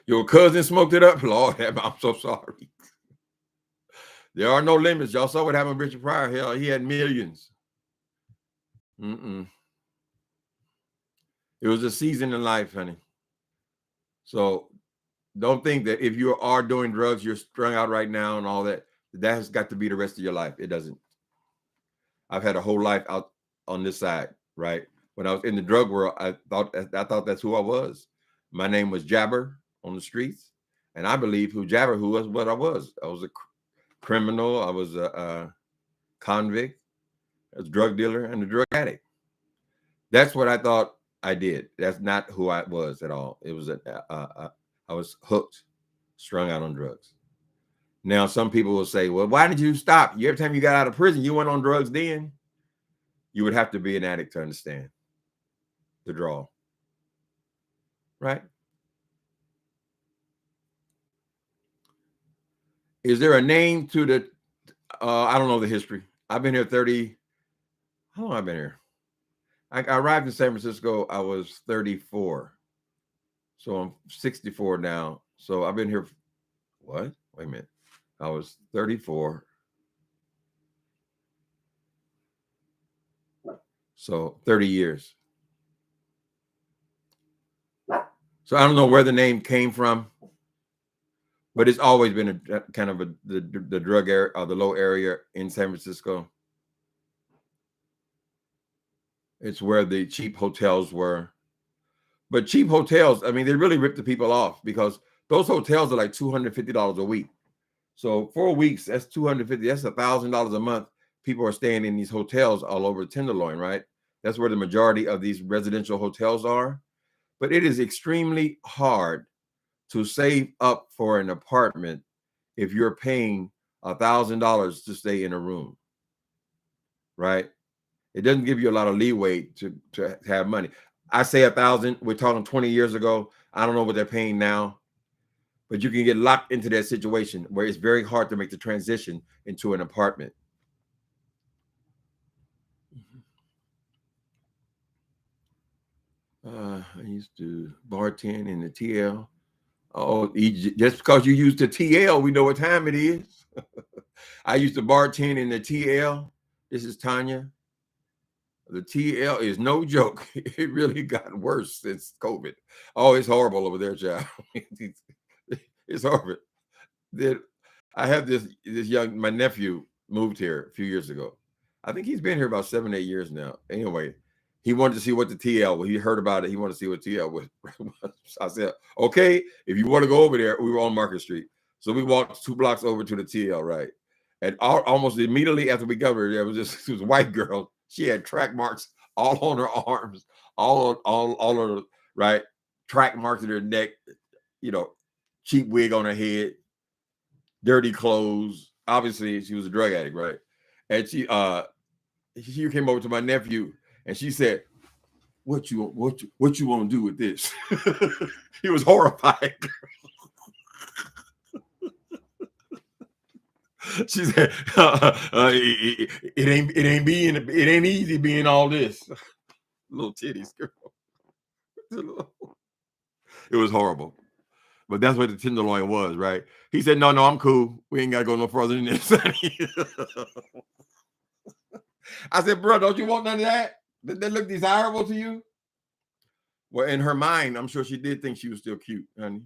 Your cousin smoked it up? Lord, I'm so sorry. There are no limits. Y'all saw what happened with Richard Pryor. Hell, he had millions. It was a season in life, honey. So don't think that if you are doing drugs, you're strung out right now and all that. That has got to be the rest of your life. It doesn't. I've had a whole life out on this side, right? When I was in the drug world, I thought that's who I was. My name was Jabber on the streets, and I believe who was what I was. I was a criminal. I was a convict, a drug dealer, and a drug addict. That's what I thought I did. That's not who I was at all. It was I was hooked, strung out on drugs. Now, some people will say, well, why did you stop? Every time you got out of prison, you went on drugs then? You would have to be an addict to understand the draw. Right? Is there a name to the, I don't know the history. I've been here 30, how long have I been here? I arrived in San Francisco, I was 34. So I'm 64 now. So I've been here, what? Wait a minute. I was 34. So 30 years. So I don't know where the name came from, but it's always been a kind of the drug area or the low area in San Francisco. It's where the cheap hotels were. But cheap hotels, I mean, they really ripped the people off because those hotels are like $250 a week. So 4 weeks, that's $250. That's $1,000 a month. People are staying in these hotels all over Tenderloin, right? That's where the majority of these residential hotels are. But it is extremely hard to save up for an apartment if you're paying $1,000 to stay in a room, right? It doesn't give you a lot of leeway to have money. I say 1,000. We're talking 20 years ago. I don't know what they're paying now, but you can get locked into that situation where it's very hard to make the transition into an apartment. I used to bartend in the TL. Oh, just because you used the TL, we know what time it is. I used to bartend in the TL. This is Tanya. The TL is no joke. It really got worse since COVID. Oh, it's horrible over there, child. It's horrible. I have this my nephew moved here a few years ago. I think he's been here about 7, 8 years now. Anyway, he wanted to see what the TL was. He heard about it. He wanted to see what TL was. I said, okay, if you want to go over there, we were on Market Street. So we walked 2 blocks over to the TL, right? And almost immediately after we got there was this white girl. She had track marks all on her arms, all on her, right? Track marks in her neck, cheap wig on her head, dirty clothes. Obviously, she was a drug addict, right? And she came over to my nephew and she said, what you want to do with this? He was horrified. She said, it ain't easy being all this. Little titties, girl. It was horrible. But that's what the Tenderloin was, right? He said, no, I'm cool. We ain't got to go no further than this. I said, bro, don't you want none of that? Did that look desirable to you? Well, in her mind, I'm sure she did think she was still cute, honey.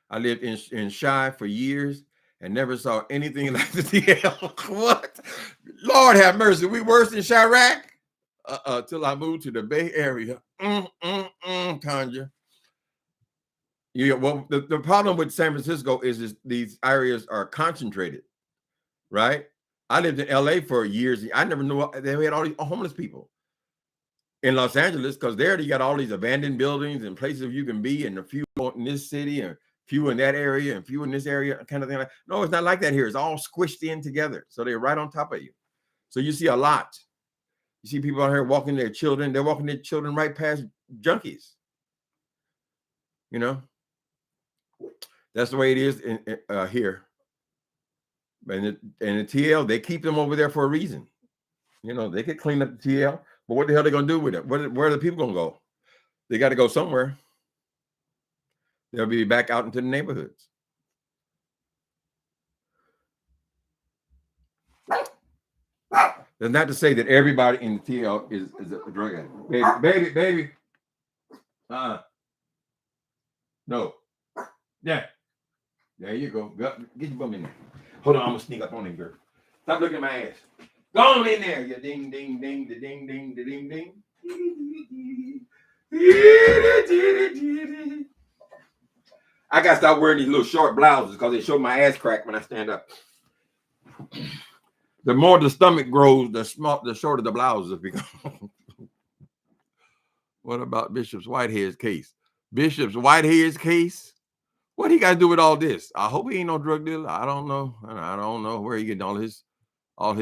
I lived in Chi for years and never saw anything like the TL. What? Lord have mercy. We worse than Chirac? Till I moved to the Bay Area. Tanya. Yeah, well, the problem with San Francisco is these areas are concentrated, right? I lived in LA for years. I never knew they had all these homeless people. In Los Angeles, because there you got all these abandoned buildings and places you can be, and a few in this city and few in that area and few in this area, kind of thing. No, it's not like that here. It's all squished in together. So they're right on top of you. So you see a lot. You see people out here walking their children. They're walking their children right past junkies. You know, that's the way it is here. And the TL, they keep them over there for a reason. You know, they could clean up the TL, but what the hell are they going to do with it? Where are the people going to go? They got to go somewhere. They'll be back out into the neighborhoods. That's not to say that everybody in the TL is a drug addict. Baby. No. Yeah. There you go. Get your bum in there. Hold on, I'm going to sneak up on him, girl. Stop looking at my ass. Go on in there, you ding, ding, ding, the ding, ding, the ding, ding. I got to stop wearing these little short blouses because they show my ass crack when I stand up. The more the stomach grows, the shorter the blouses become. What about Bishop's Whitehead's case? Bishop's Whitehead's case? What he got to do with all this? I hope he ain't no drug dealer. I don't know. I don't know where he getting all his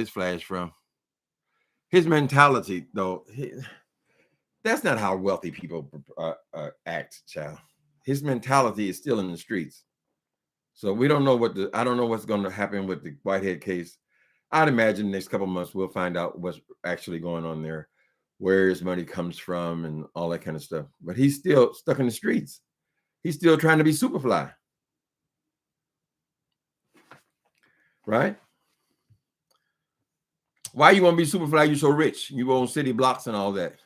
flash from. His mentality, though, that's not how wealthy people act, child. His mentality is still in the streets. So we don't know I don't know what's going to happen with the Whitehead case. I'd imagine the next couple of months we'll find out what's actually going on there, where his money comes from and all that kind of stuff. But he's still stuck in the streets. He's still trying to be Superfly. Right? Why you want to be Superfly? You're so rich. You own city blocks and all that.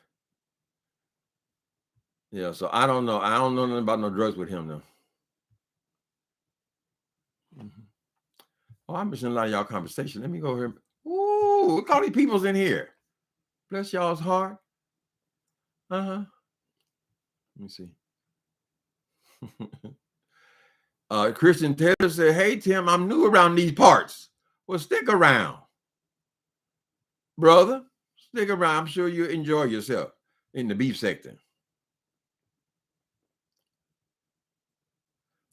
Yeah, so I don't know. I don't know nothing about no drugs with him, though. Oh, I'm missing a lot of y'all conversation. Let me go here. Ooh, look all these people's in here. Bless y'all's heart. Let me see. Christian Taylor said, hey, Tim, I'm new around these parts. Well, stick around. Brother, stick around. I'm sure you enjoy yourself in the beef sector.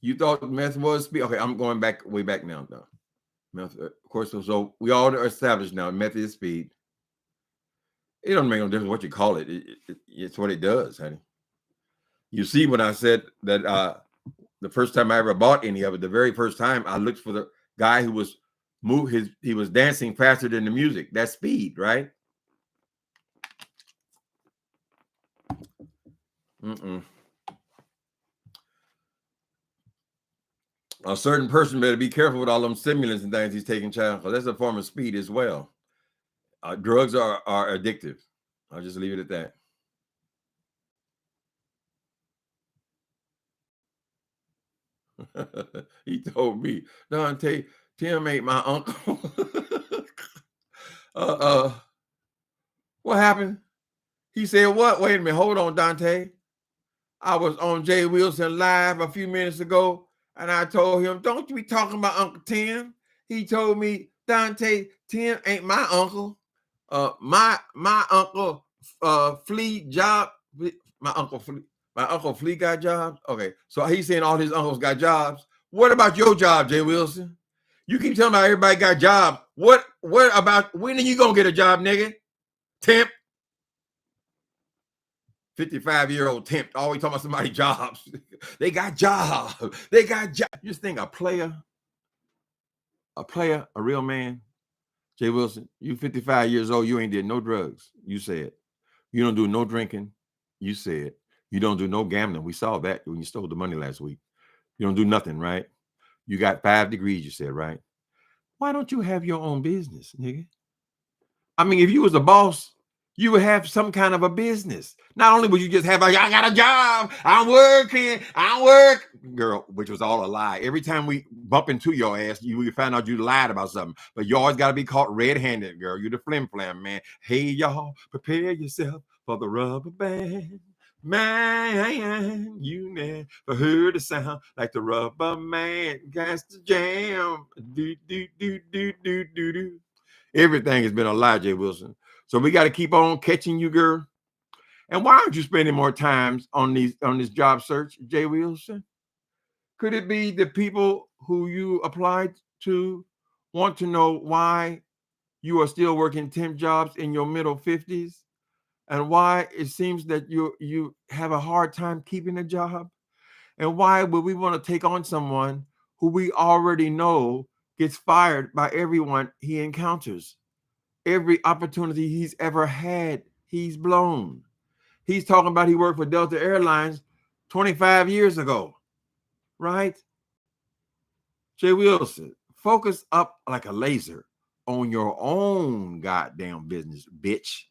You thought meth was speed? Okay, I'm going way back now, though. Meth, of course, so we all are established now. Meth is speed. It don't make no difference what you call it. It's what it does, honey. You see, when I said that the first time I ever bought any of it, the very first time I looked for the guy who was he was dancing faster than the music. That's speed, right? A certain person better be careful with all them stimulants and things he's taking, child, because that's a form of speed as well. Drugs are addictive. I'll just leave it at that. He told me, Dante, Tim ain't my uncle. What happened? He said, what? Wait a minute. Hold on, Dante. I was on Jay Wilson Live a few minutes ago, and I told him, don't you be talking about Uncle Tim. He told me, Dante, Tim ain't my uncle. My uncle Flea Job My Uncle Flea got jobs. Okay, so he's saying all his uncles got jobs. What about your job, Jay Wilson? You keep telling me everybody got jobs. What about when are you gonna get a job, nigga? Temp. 55-year-old temp always talking about somebody's jobs. They got jobs. They got jobs. You just think a player, a real man, Jay Wilson, you 55 years old, you ain't did no drugs. You said. You don't do no drinking. You said. You don't do no gambling. We saw that when you stole the money last week. You don't do nothing, right? You got 5 degrees, you said, right? Why don't you have your own business, nigga? I mean, if you was a boss, you would have some kind of a business. Not only would you just have, I got a job, I'm working, I work, girl, which was all a lie. Every time we bump into your ass, we find out you lied about something. But you always got to be caught red-handed, girl. You the flim flam, man. Hey, y'all, prepare yourself for the rubber band. Man, you never heard a sound like the rubber man got to jam. Do, do, do, do, do, do, do. Everything has been a lie, Jay Wilson. So we got to keep on catching you, girl. And why aren't you spending more time on this job search, Jay Wilson? Could it be the people who you applied to want to know why you are still working temp jobs in your middle 50s? And why it seems that you have a hard time keeping a job? And why would we want to take on someone who we already know gets fired by everyone he encounters? Every opportunity he's ever had, he's blown. He's talking about he worked for Delta Airlines 25 years ago, right? Jay Wilson, focus up like a laser on your own goddamn business, bitch.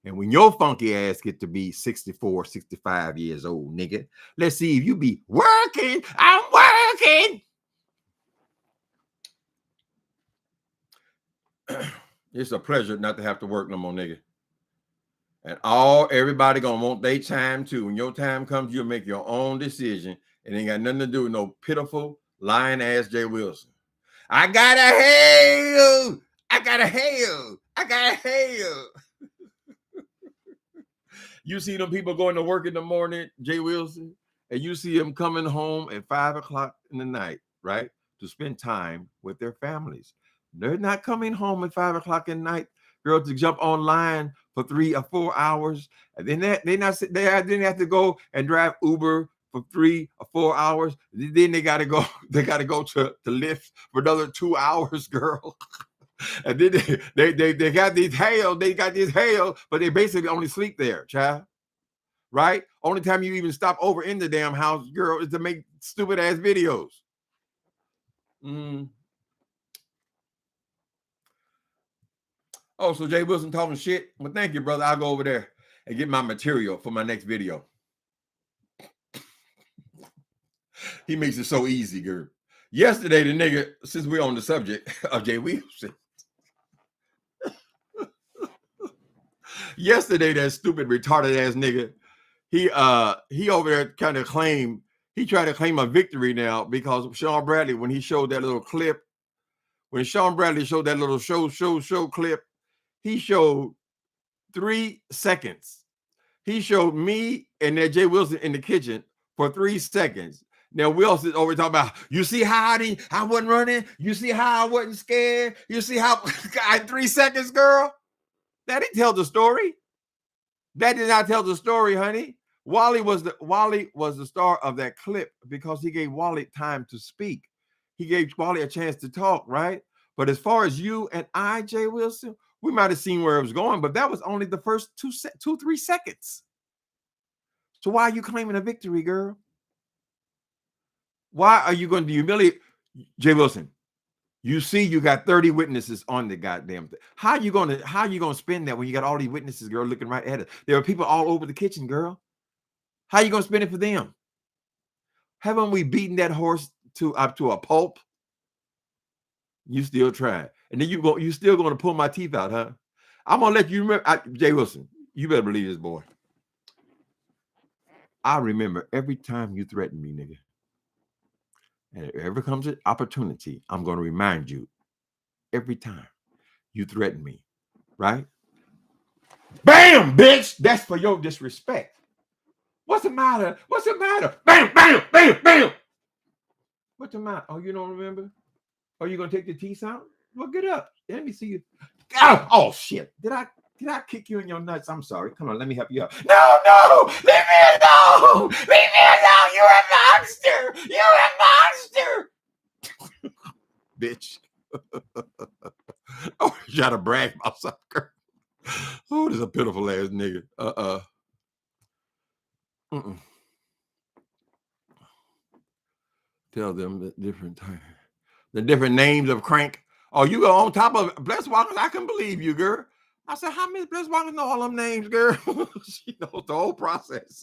And when your funky ass get to be 64, 65 years old, nigga, let's see if you be working. I'm working. It's a pleasure not to have to work no more, nigga. And everybody gonna want their time too. When your time comes, you'll make your own decision. It ain't got nothing to do with no pitiful, lying ass Jay Wilson. I gotta hail. I gotta hail. I gotta hail. You see them people going to work in the morning, Jay Wilson, and you see them coming home at 5 o'clock in the night, right? To spend time with their families. They're not coming home at 5 o'clock at night, girl, to jump online for 3 or 4 hours. And then they have to go and drive Uber for 3 or 4 hours. Then they gotta go to Lyft for another 2 hours, girl. And then they got these hail, but they basically only sleep there, child. Right? Only time you even stop over in the damn house, girl, is to make stupid ass videos. Oh, so Jay Wilson talking shit? Well, thank you, brother. I'll go over there and get my material for my next video. He makes it so easy, girl. Yesterday, the nigga, since we're on the subject of Jay Wilson, yesterday, that stupid, retarded ass nigga, he over there tried to claim a victory now because Sean Bradley, when he showed that little clip, when Sean Bradley showed that little show clip, he showed 3 seconds. He showed me and that Jay Wilson in the kitchen for 3 seconds. Now Wilson over talking about, you see how I wasn't running? You see how I wasn't scared? You see how I 3 seconds, girl? That didn't tell the story. That did not tell the story, honey. Wally was the star of that clip because he gave Wally time to speak. He gave Wally a chance to talk, right? But as far as you and I, Jay Wilson, we might have seen where it was going, but that was only the first 3 seconds. So why are you claiming a victory, girl? Why are you going to humiliate Jay Wilson? You see, you got 30 witnesses on the goddamn thing. How you gonna spend that when you got all these witnesses, girl, looking right at it? There are people all over the kitchen, girl. How you gonna spend it for them? Haven't we beaten that horse up to a pulp? You still trying, and then you still gonna pull my teeth out, huh? I'm gonna let you remember, Jay Wilson. You better believe this, boy. I remember every time you threaten me, nigga. And if ever comes an opportunity, I'm gonna remind you every time you threaten me, right? Bam, bitch. That's for your disrespect. What's the matter? What's the matter? Bam, bam, bam, bam. What's the matter? Oh, you don't remember? Are you gonna take the teeth out? Well, get up. Let me see you. Oh shit! Did I kick you in your nuts? I'm sorry. Come on, let me help you up. No, leave me alone. Leave me alone. You're a monster. You're a monster, bitch. Oh, you gotta brag about something. Oh, this is a pitiful ass nigga. Tell them the different names of crank. Oh, you go on top of Bless Walkers. I can believe you, girl. I said, how many Bless Walkers know all them names, girl? She knows the whole process.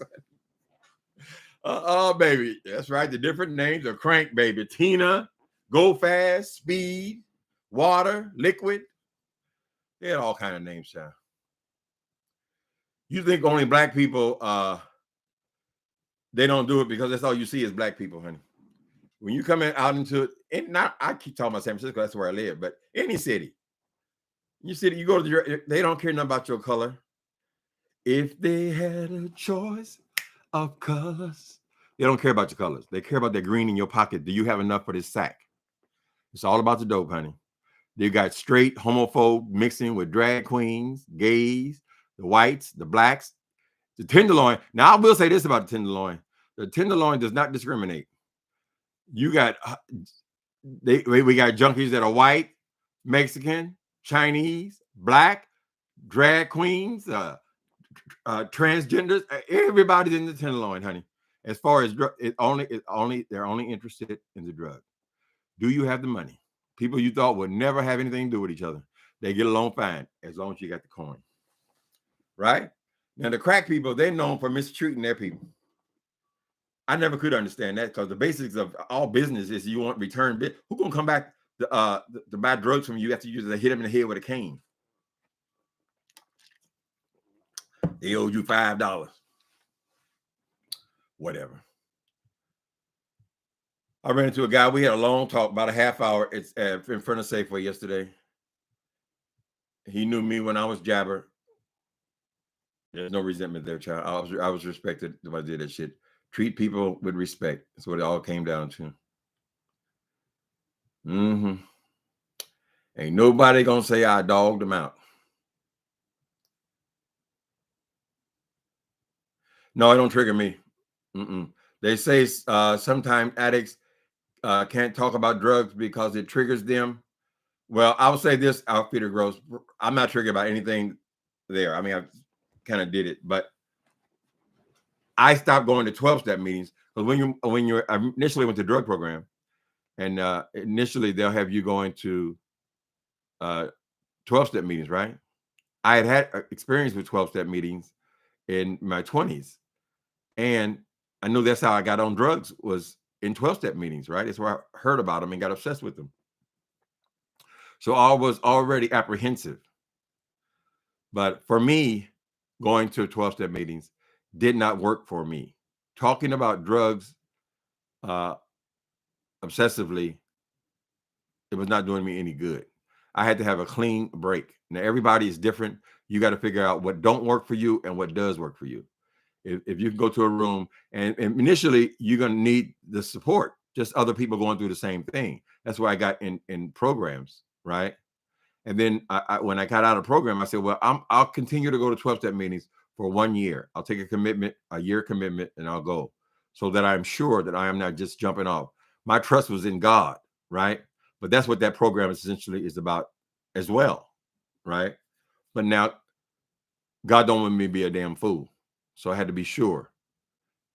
Baby. That's right. The different names of crank, baby. Tina, Go Fast, Speed, Water, Liquid. They had all kind of names, child. You think only black people they don't do it because that's all you see is black people, honey. When you come out into it, not I keep talking about San Francisco, that's where I live, but any city, you go to they don't care nothing about your color. If they had a choice of colors, they don't care about your colors. They care about the green in your pocket. Do you have enough for this sack? It's all about the dope, honey. You got straight homophobe mixing with drag queens, gays, the whites, the blacks, the Tenderloin. Now I will say this about the Tenderloin: the Tenderloin does not discriminate. You got we got junkies that are white, Mexican, Chinese, black, drag queens, transgenders. Everybody's in the Tenderloin, honey. As far as they're only interested in the drug. Do you have the money? People you thought would never have anything to do with each other, they get along fine as long as you got the coin, right? Now the crack people, they're known for mistreating their people. I never could understand that because the basics of all business is you want return bit. Who gonna come back to buy drugs from you after you just hit them in the head with a cane? They owe you $5. Whatever. I ran into a guy. We had a long talk, about a half hour. It's in front of Safeway yesterday. He knew me when I was Jabber. There's no resentment there, child. I was respected if I did that shit. Treat people with respect. That's what it all came down to. Ain't nobody gonna say I dogged them out. No, it don't trigger me. They say sometimes addicts can't talk about drugs because it triggers them. Well, I would say this, Outfitter Gross. I'm not triggered by anything there. I mean, I kind of did it, but I stopped going to 12-step meetings because when you initially went to drug program, and initially they'll have you going to 12-step meetings, right? I had experience with 12-step meetings in my 20s, and I knew that's how I got on drugs was in 12-step meetings, right? That's where I heard about them and got obsessed with them. So I was already apprehensive. But for me, going to 12-step meetings did not work for me. Talking about drugs obsessively, it was not doing me any good. I had to have a clean break. Now, everybody is different. You got to figure out what don't work for you and what does work for you. If you can go to a room and initially you're going to need the support, just other people going through the same thing. That's why I got in programs, right? And then when I got out of program, I said, well, I'll continue to go to 12-step meetings for 1 year. I'll take a year commitment, and I'll go so that I'm sure that I am not just jumping off. My trust was in God, right? But that's what that program essentially is about as well, right? But now God don't want me to be a damn fool. So I had to be sure.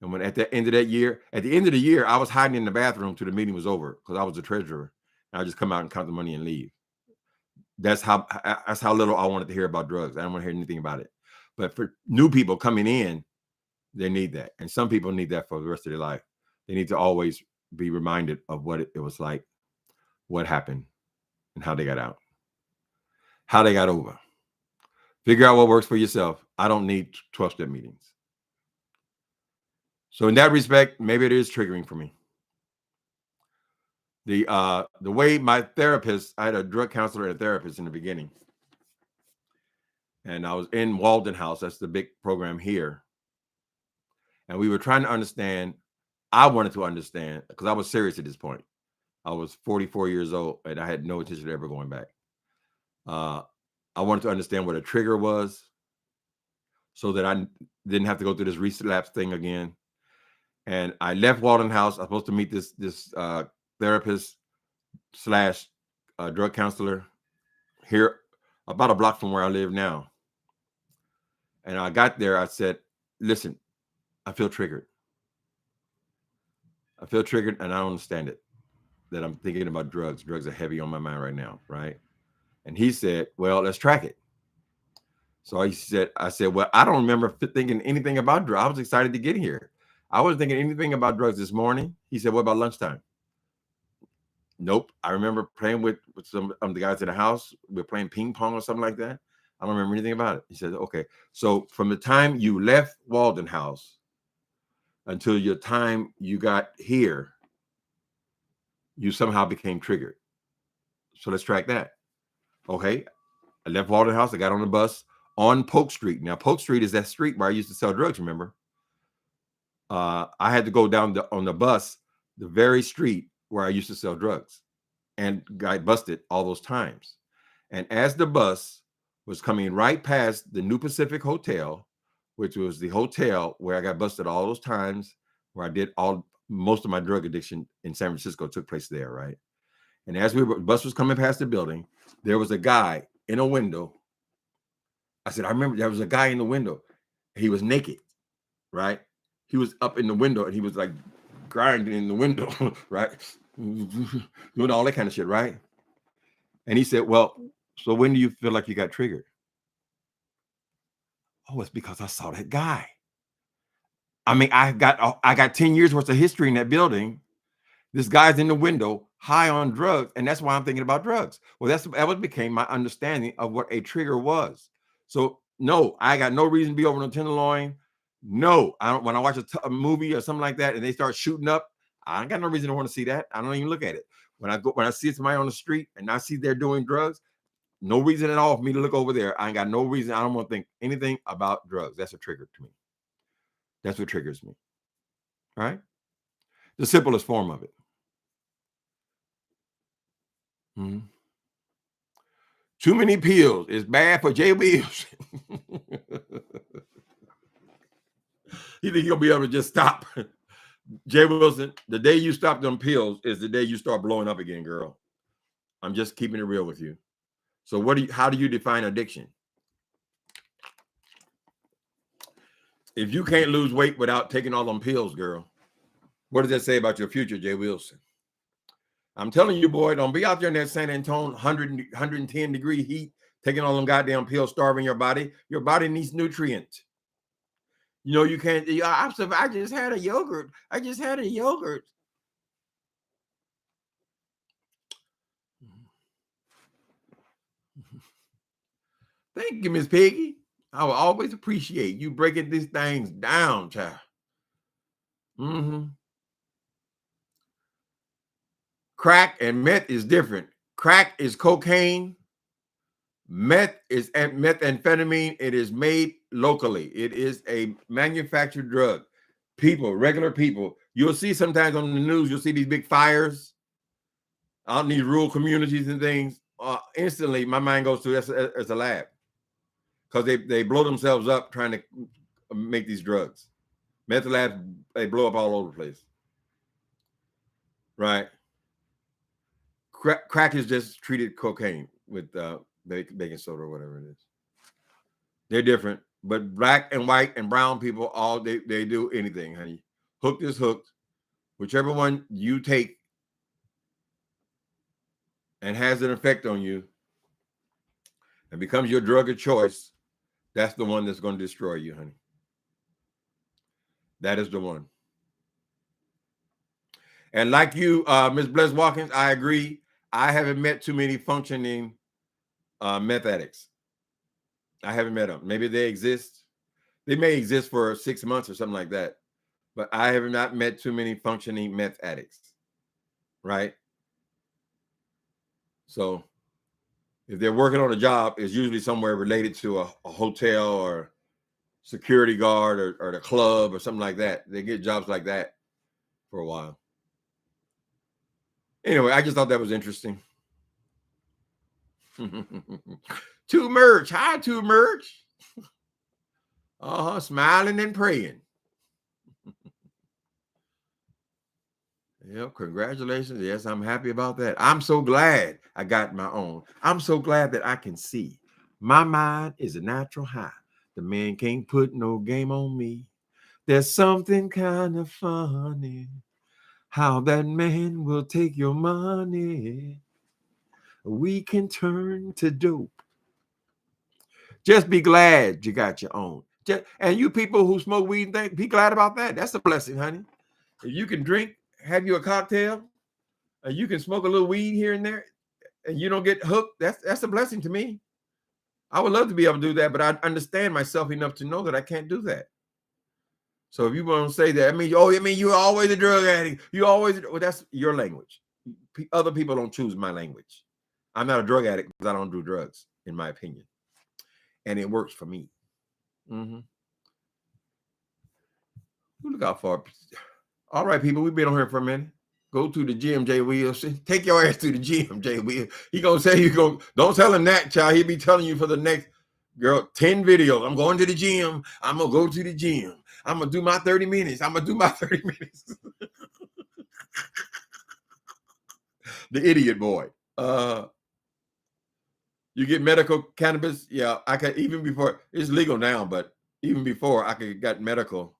And when at the end of the year, I was hiding in the bathroom till the meeting was over because I was the treasurer. And I just come out and count the money and leave. That's how little I wanted to hear about drugs. I don't want to hear anything about it. But for new people coming in, they need that. And some people need that for the rest of their life. They need to always be reminded of what it was like, what happened, and how they got out, how they got over. Figure out what works for yourself. I don't need 12-step meetings. So in that respect, maybe it is triggering for me. The way my therapist, I had a drug counselor and a therapist in the beginning. And I was in Walden House. That's the big program here. And we were trying to understand. I wanted to understand because I was serious at this point. I was 44 years old and I had no intention of ever going back. I wanted to understand what a trigger was so that I didn't have to go through this relapse thing again. And I left Walden House. I was supposed to meet this therapist slash drug counselor here about a block from where I live now. And I got there. I said, listen, I feel triggered. I feel triggered and I don't understand it. That I'm thinking about drugs. Drugs are heavy on my mind right now, right? And he said, well, let's track it. So I said, well, I don't remember thinking anything about drugs. I was excited to get here. I wasn't thinking anything about drugs this morning. He said, what about lunchtime? Nope. I remember playing with some of the guys at the house. We were playing ping pong or something like that. I don't remember anything about it. He said, okay. So from the time you left Walden House until your time you got here, you somehow became triggered. So let's track that. Okay. I left Walden House. I got on the bus on Polk Street. Now, Polk Street is that street where I used to sell drugs, remember? I had to go down on the bus, the very street where I used to sell drugs, and got busted all those times. And as the bus was coming right past the New Pacific Hotel, which was the hotel where I got busted all those times, where I did most of my drug addiction in San Francisco took place there, right? And as the bus was coming past the building, there was a guy in a window. I said, I remember there was a guy in the window. He was naked, right? He was up in the window and he was like grinding in the window, right? Doing all that kind of shit, right? And he said, well, so when do you feel like you got triggered? Oh, it's because I saw that guy. I mean, I got 10 years worth of history in that building. This guy's in the window, high on drugs, and that's why I'm thinking about drugs. Well, that what became my understanding of what a trigger was. So, no, I got no reason to be over on Tenderloin. No, I don't. When I watch a movie or something like that, and they start shooting up, I ain't got no reason to want to see that. I don't even look at it. When I see somebody on the street and I see they're doing drugs, no reason at all for me to look over there. I ain't got no reason. I don't want to think anything about drugs. That's a trigger to me. That's what triggers me. All right, the simplest form of it. Mm-hmm. Too many pills is bad for Jay Wills. You think you'll be able to just stop? Jay Wilson, the day you stop them pills is the day you start blowing up again, girl. I'm just keeping it real with you. So how do you define addiction? If you can't lose weight without taking all them pills, girl, what does that say about your future, Jay Wilson? I'm telling you, boy, don't be out there in that San Antonio 110 degree heat, taking all them goddamn pills, starving your body. Your body needs nutrients. You know, you can't. I just had a yogurt. I just had a yogurt. Thank you, Miss Peggy. I will always appreciate you breaking these things down, child. Mm-hmm. Crack and meth is different. Crack is cocaine. Meth is methamphetamine. It is made locally. It is a manufactured drug. People, regular people, you'll see sometimes on the news, you'll see these big fires out in these rural communities and things. Instantly, my mind goes to that's a lab because they blow themselves up trying to make these drugs. Meth labs, they blow up all over the place. Right. Crack is just treated cocaine with baking soda or whatever it is. They're different, but black and white and brown people, all they do anything, honey. Hooked is hooked. Whichever one you take and has an effect on you and becomes your drug of choice, that's the one that's going to destroy you, honey. That is the one. And like you, Ms. Bless Watkins, I agree. I haven't met too many functioning meth addicts. I haven't met them. Maybe they exist. They may exist for 6 months or something like that. But I have not met too many functioning meth addicts. Right? So if they're working on a job, it's usually somewhere related to a hotel or security guard or the club or something like that. They get jobs like that for a while. Anyway, I just thought that was interesting. To merch. Hi, to merch. Smiling and praying. Yep, congratulations. Yes, I'm happy about that. I'm so glad I got my own. I'm so glad that I can see. My mind is a natural high. The man can't put no game on me. There's something kind of funny how that man will take your money. We can turn to dope. Just be glad you got your own. And you people who smoke weed and think, be glad about that. That's a blessing, honey. If you can drink, have you a cocktail, and you can smoke a little weed here and there, and you don't get hooked, that's a blessing to me. I would love to be able to do that, but I understand myself enough to know that I can't do that. So if you want to say that, I mean, you're always a drug addict. Well, that's your language. Other people don't choose my language. I'm not a drug addict because I don't do drugs, in my opinion. And it works for me. Mm-hmm. Look out for it. All right, people, we've been on here for a minute. Go to the gym, Jay Wills. Take your ass to the gym, Jay Wills. He gonna say don't tell him that, child. He'll be telling you for the next 10 videos. I'm going to the gym. I'm gonna go to the gym. I'm gonna do my 30 minutes. I'm gonna do my 30 minutes. The idiot boy. You get medical cannabis. Yeah, I could, even before it's legal now, but even before I could got medical.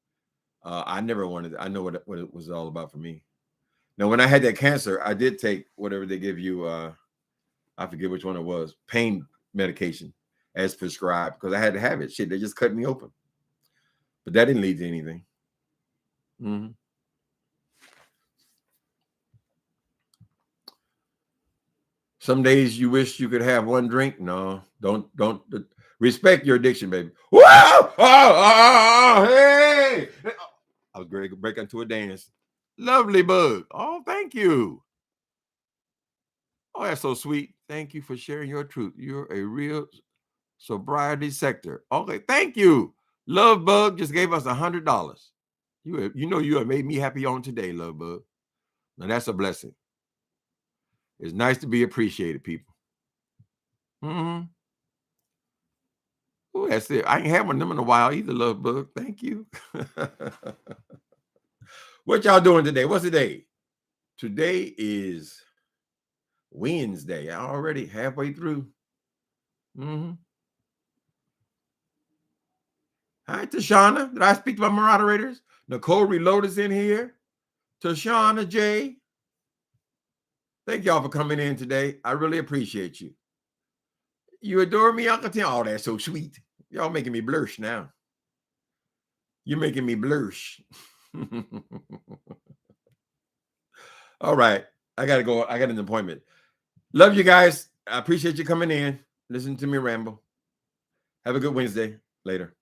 I never wanted. I know what it was all about for me. Now, when I had that cancer, I did take whatever they give you. I forget which one it was. Pain medication as prescribed because I had to have it. Shit, they just cut me open. But that didn't lead to anything. Mm-hmm. Some days you wish you could have one drink. No, don't respect your addiction, baby. Whoa! Oh, hey! I was going to break into a dance. Lovely bug. Oh, thank you. Oh, that's so sweet. Thank you for sharing your truth. You're a real sobriety sector. Okay, thank you. Love Bug just gave us $100. You have made me happy on today, Love Bug. Now that's a blessing. It's nice to be appreciated, people. Mm-hmm. Oh, that's it. I ain't had one of them in a while either, Love Bug. Thank you. What y'all doing today? What's the day? Today is Wednesday. I'm already halfway through. Mm-hmm. Hi, Tashana. Did I speak to my moderators? Nicole Reload is in here. Tashana J. Thank y'all for coming in today. I really appreciate you. You adore me, Uncle Tim. Oh, that's so sweet. Y'all making me blush now. You're making me blush. All right. I got to go. I got an appointment. Love you guys. I appreciate you coming in. Listen to me ramble. Have a good Wednesday. Later.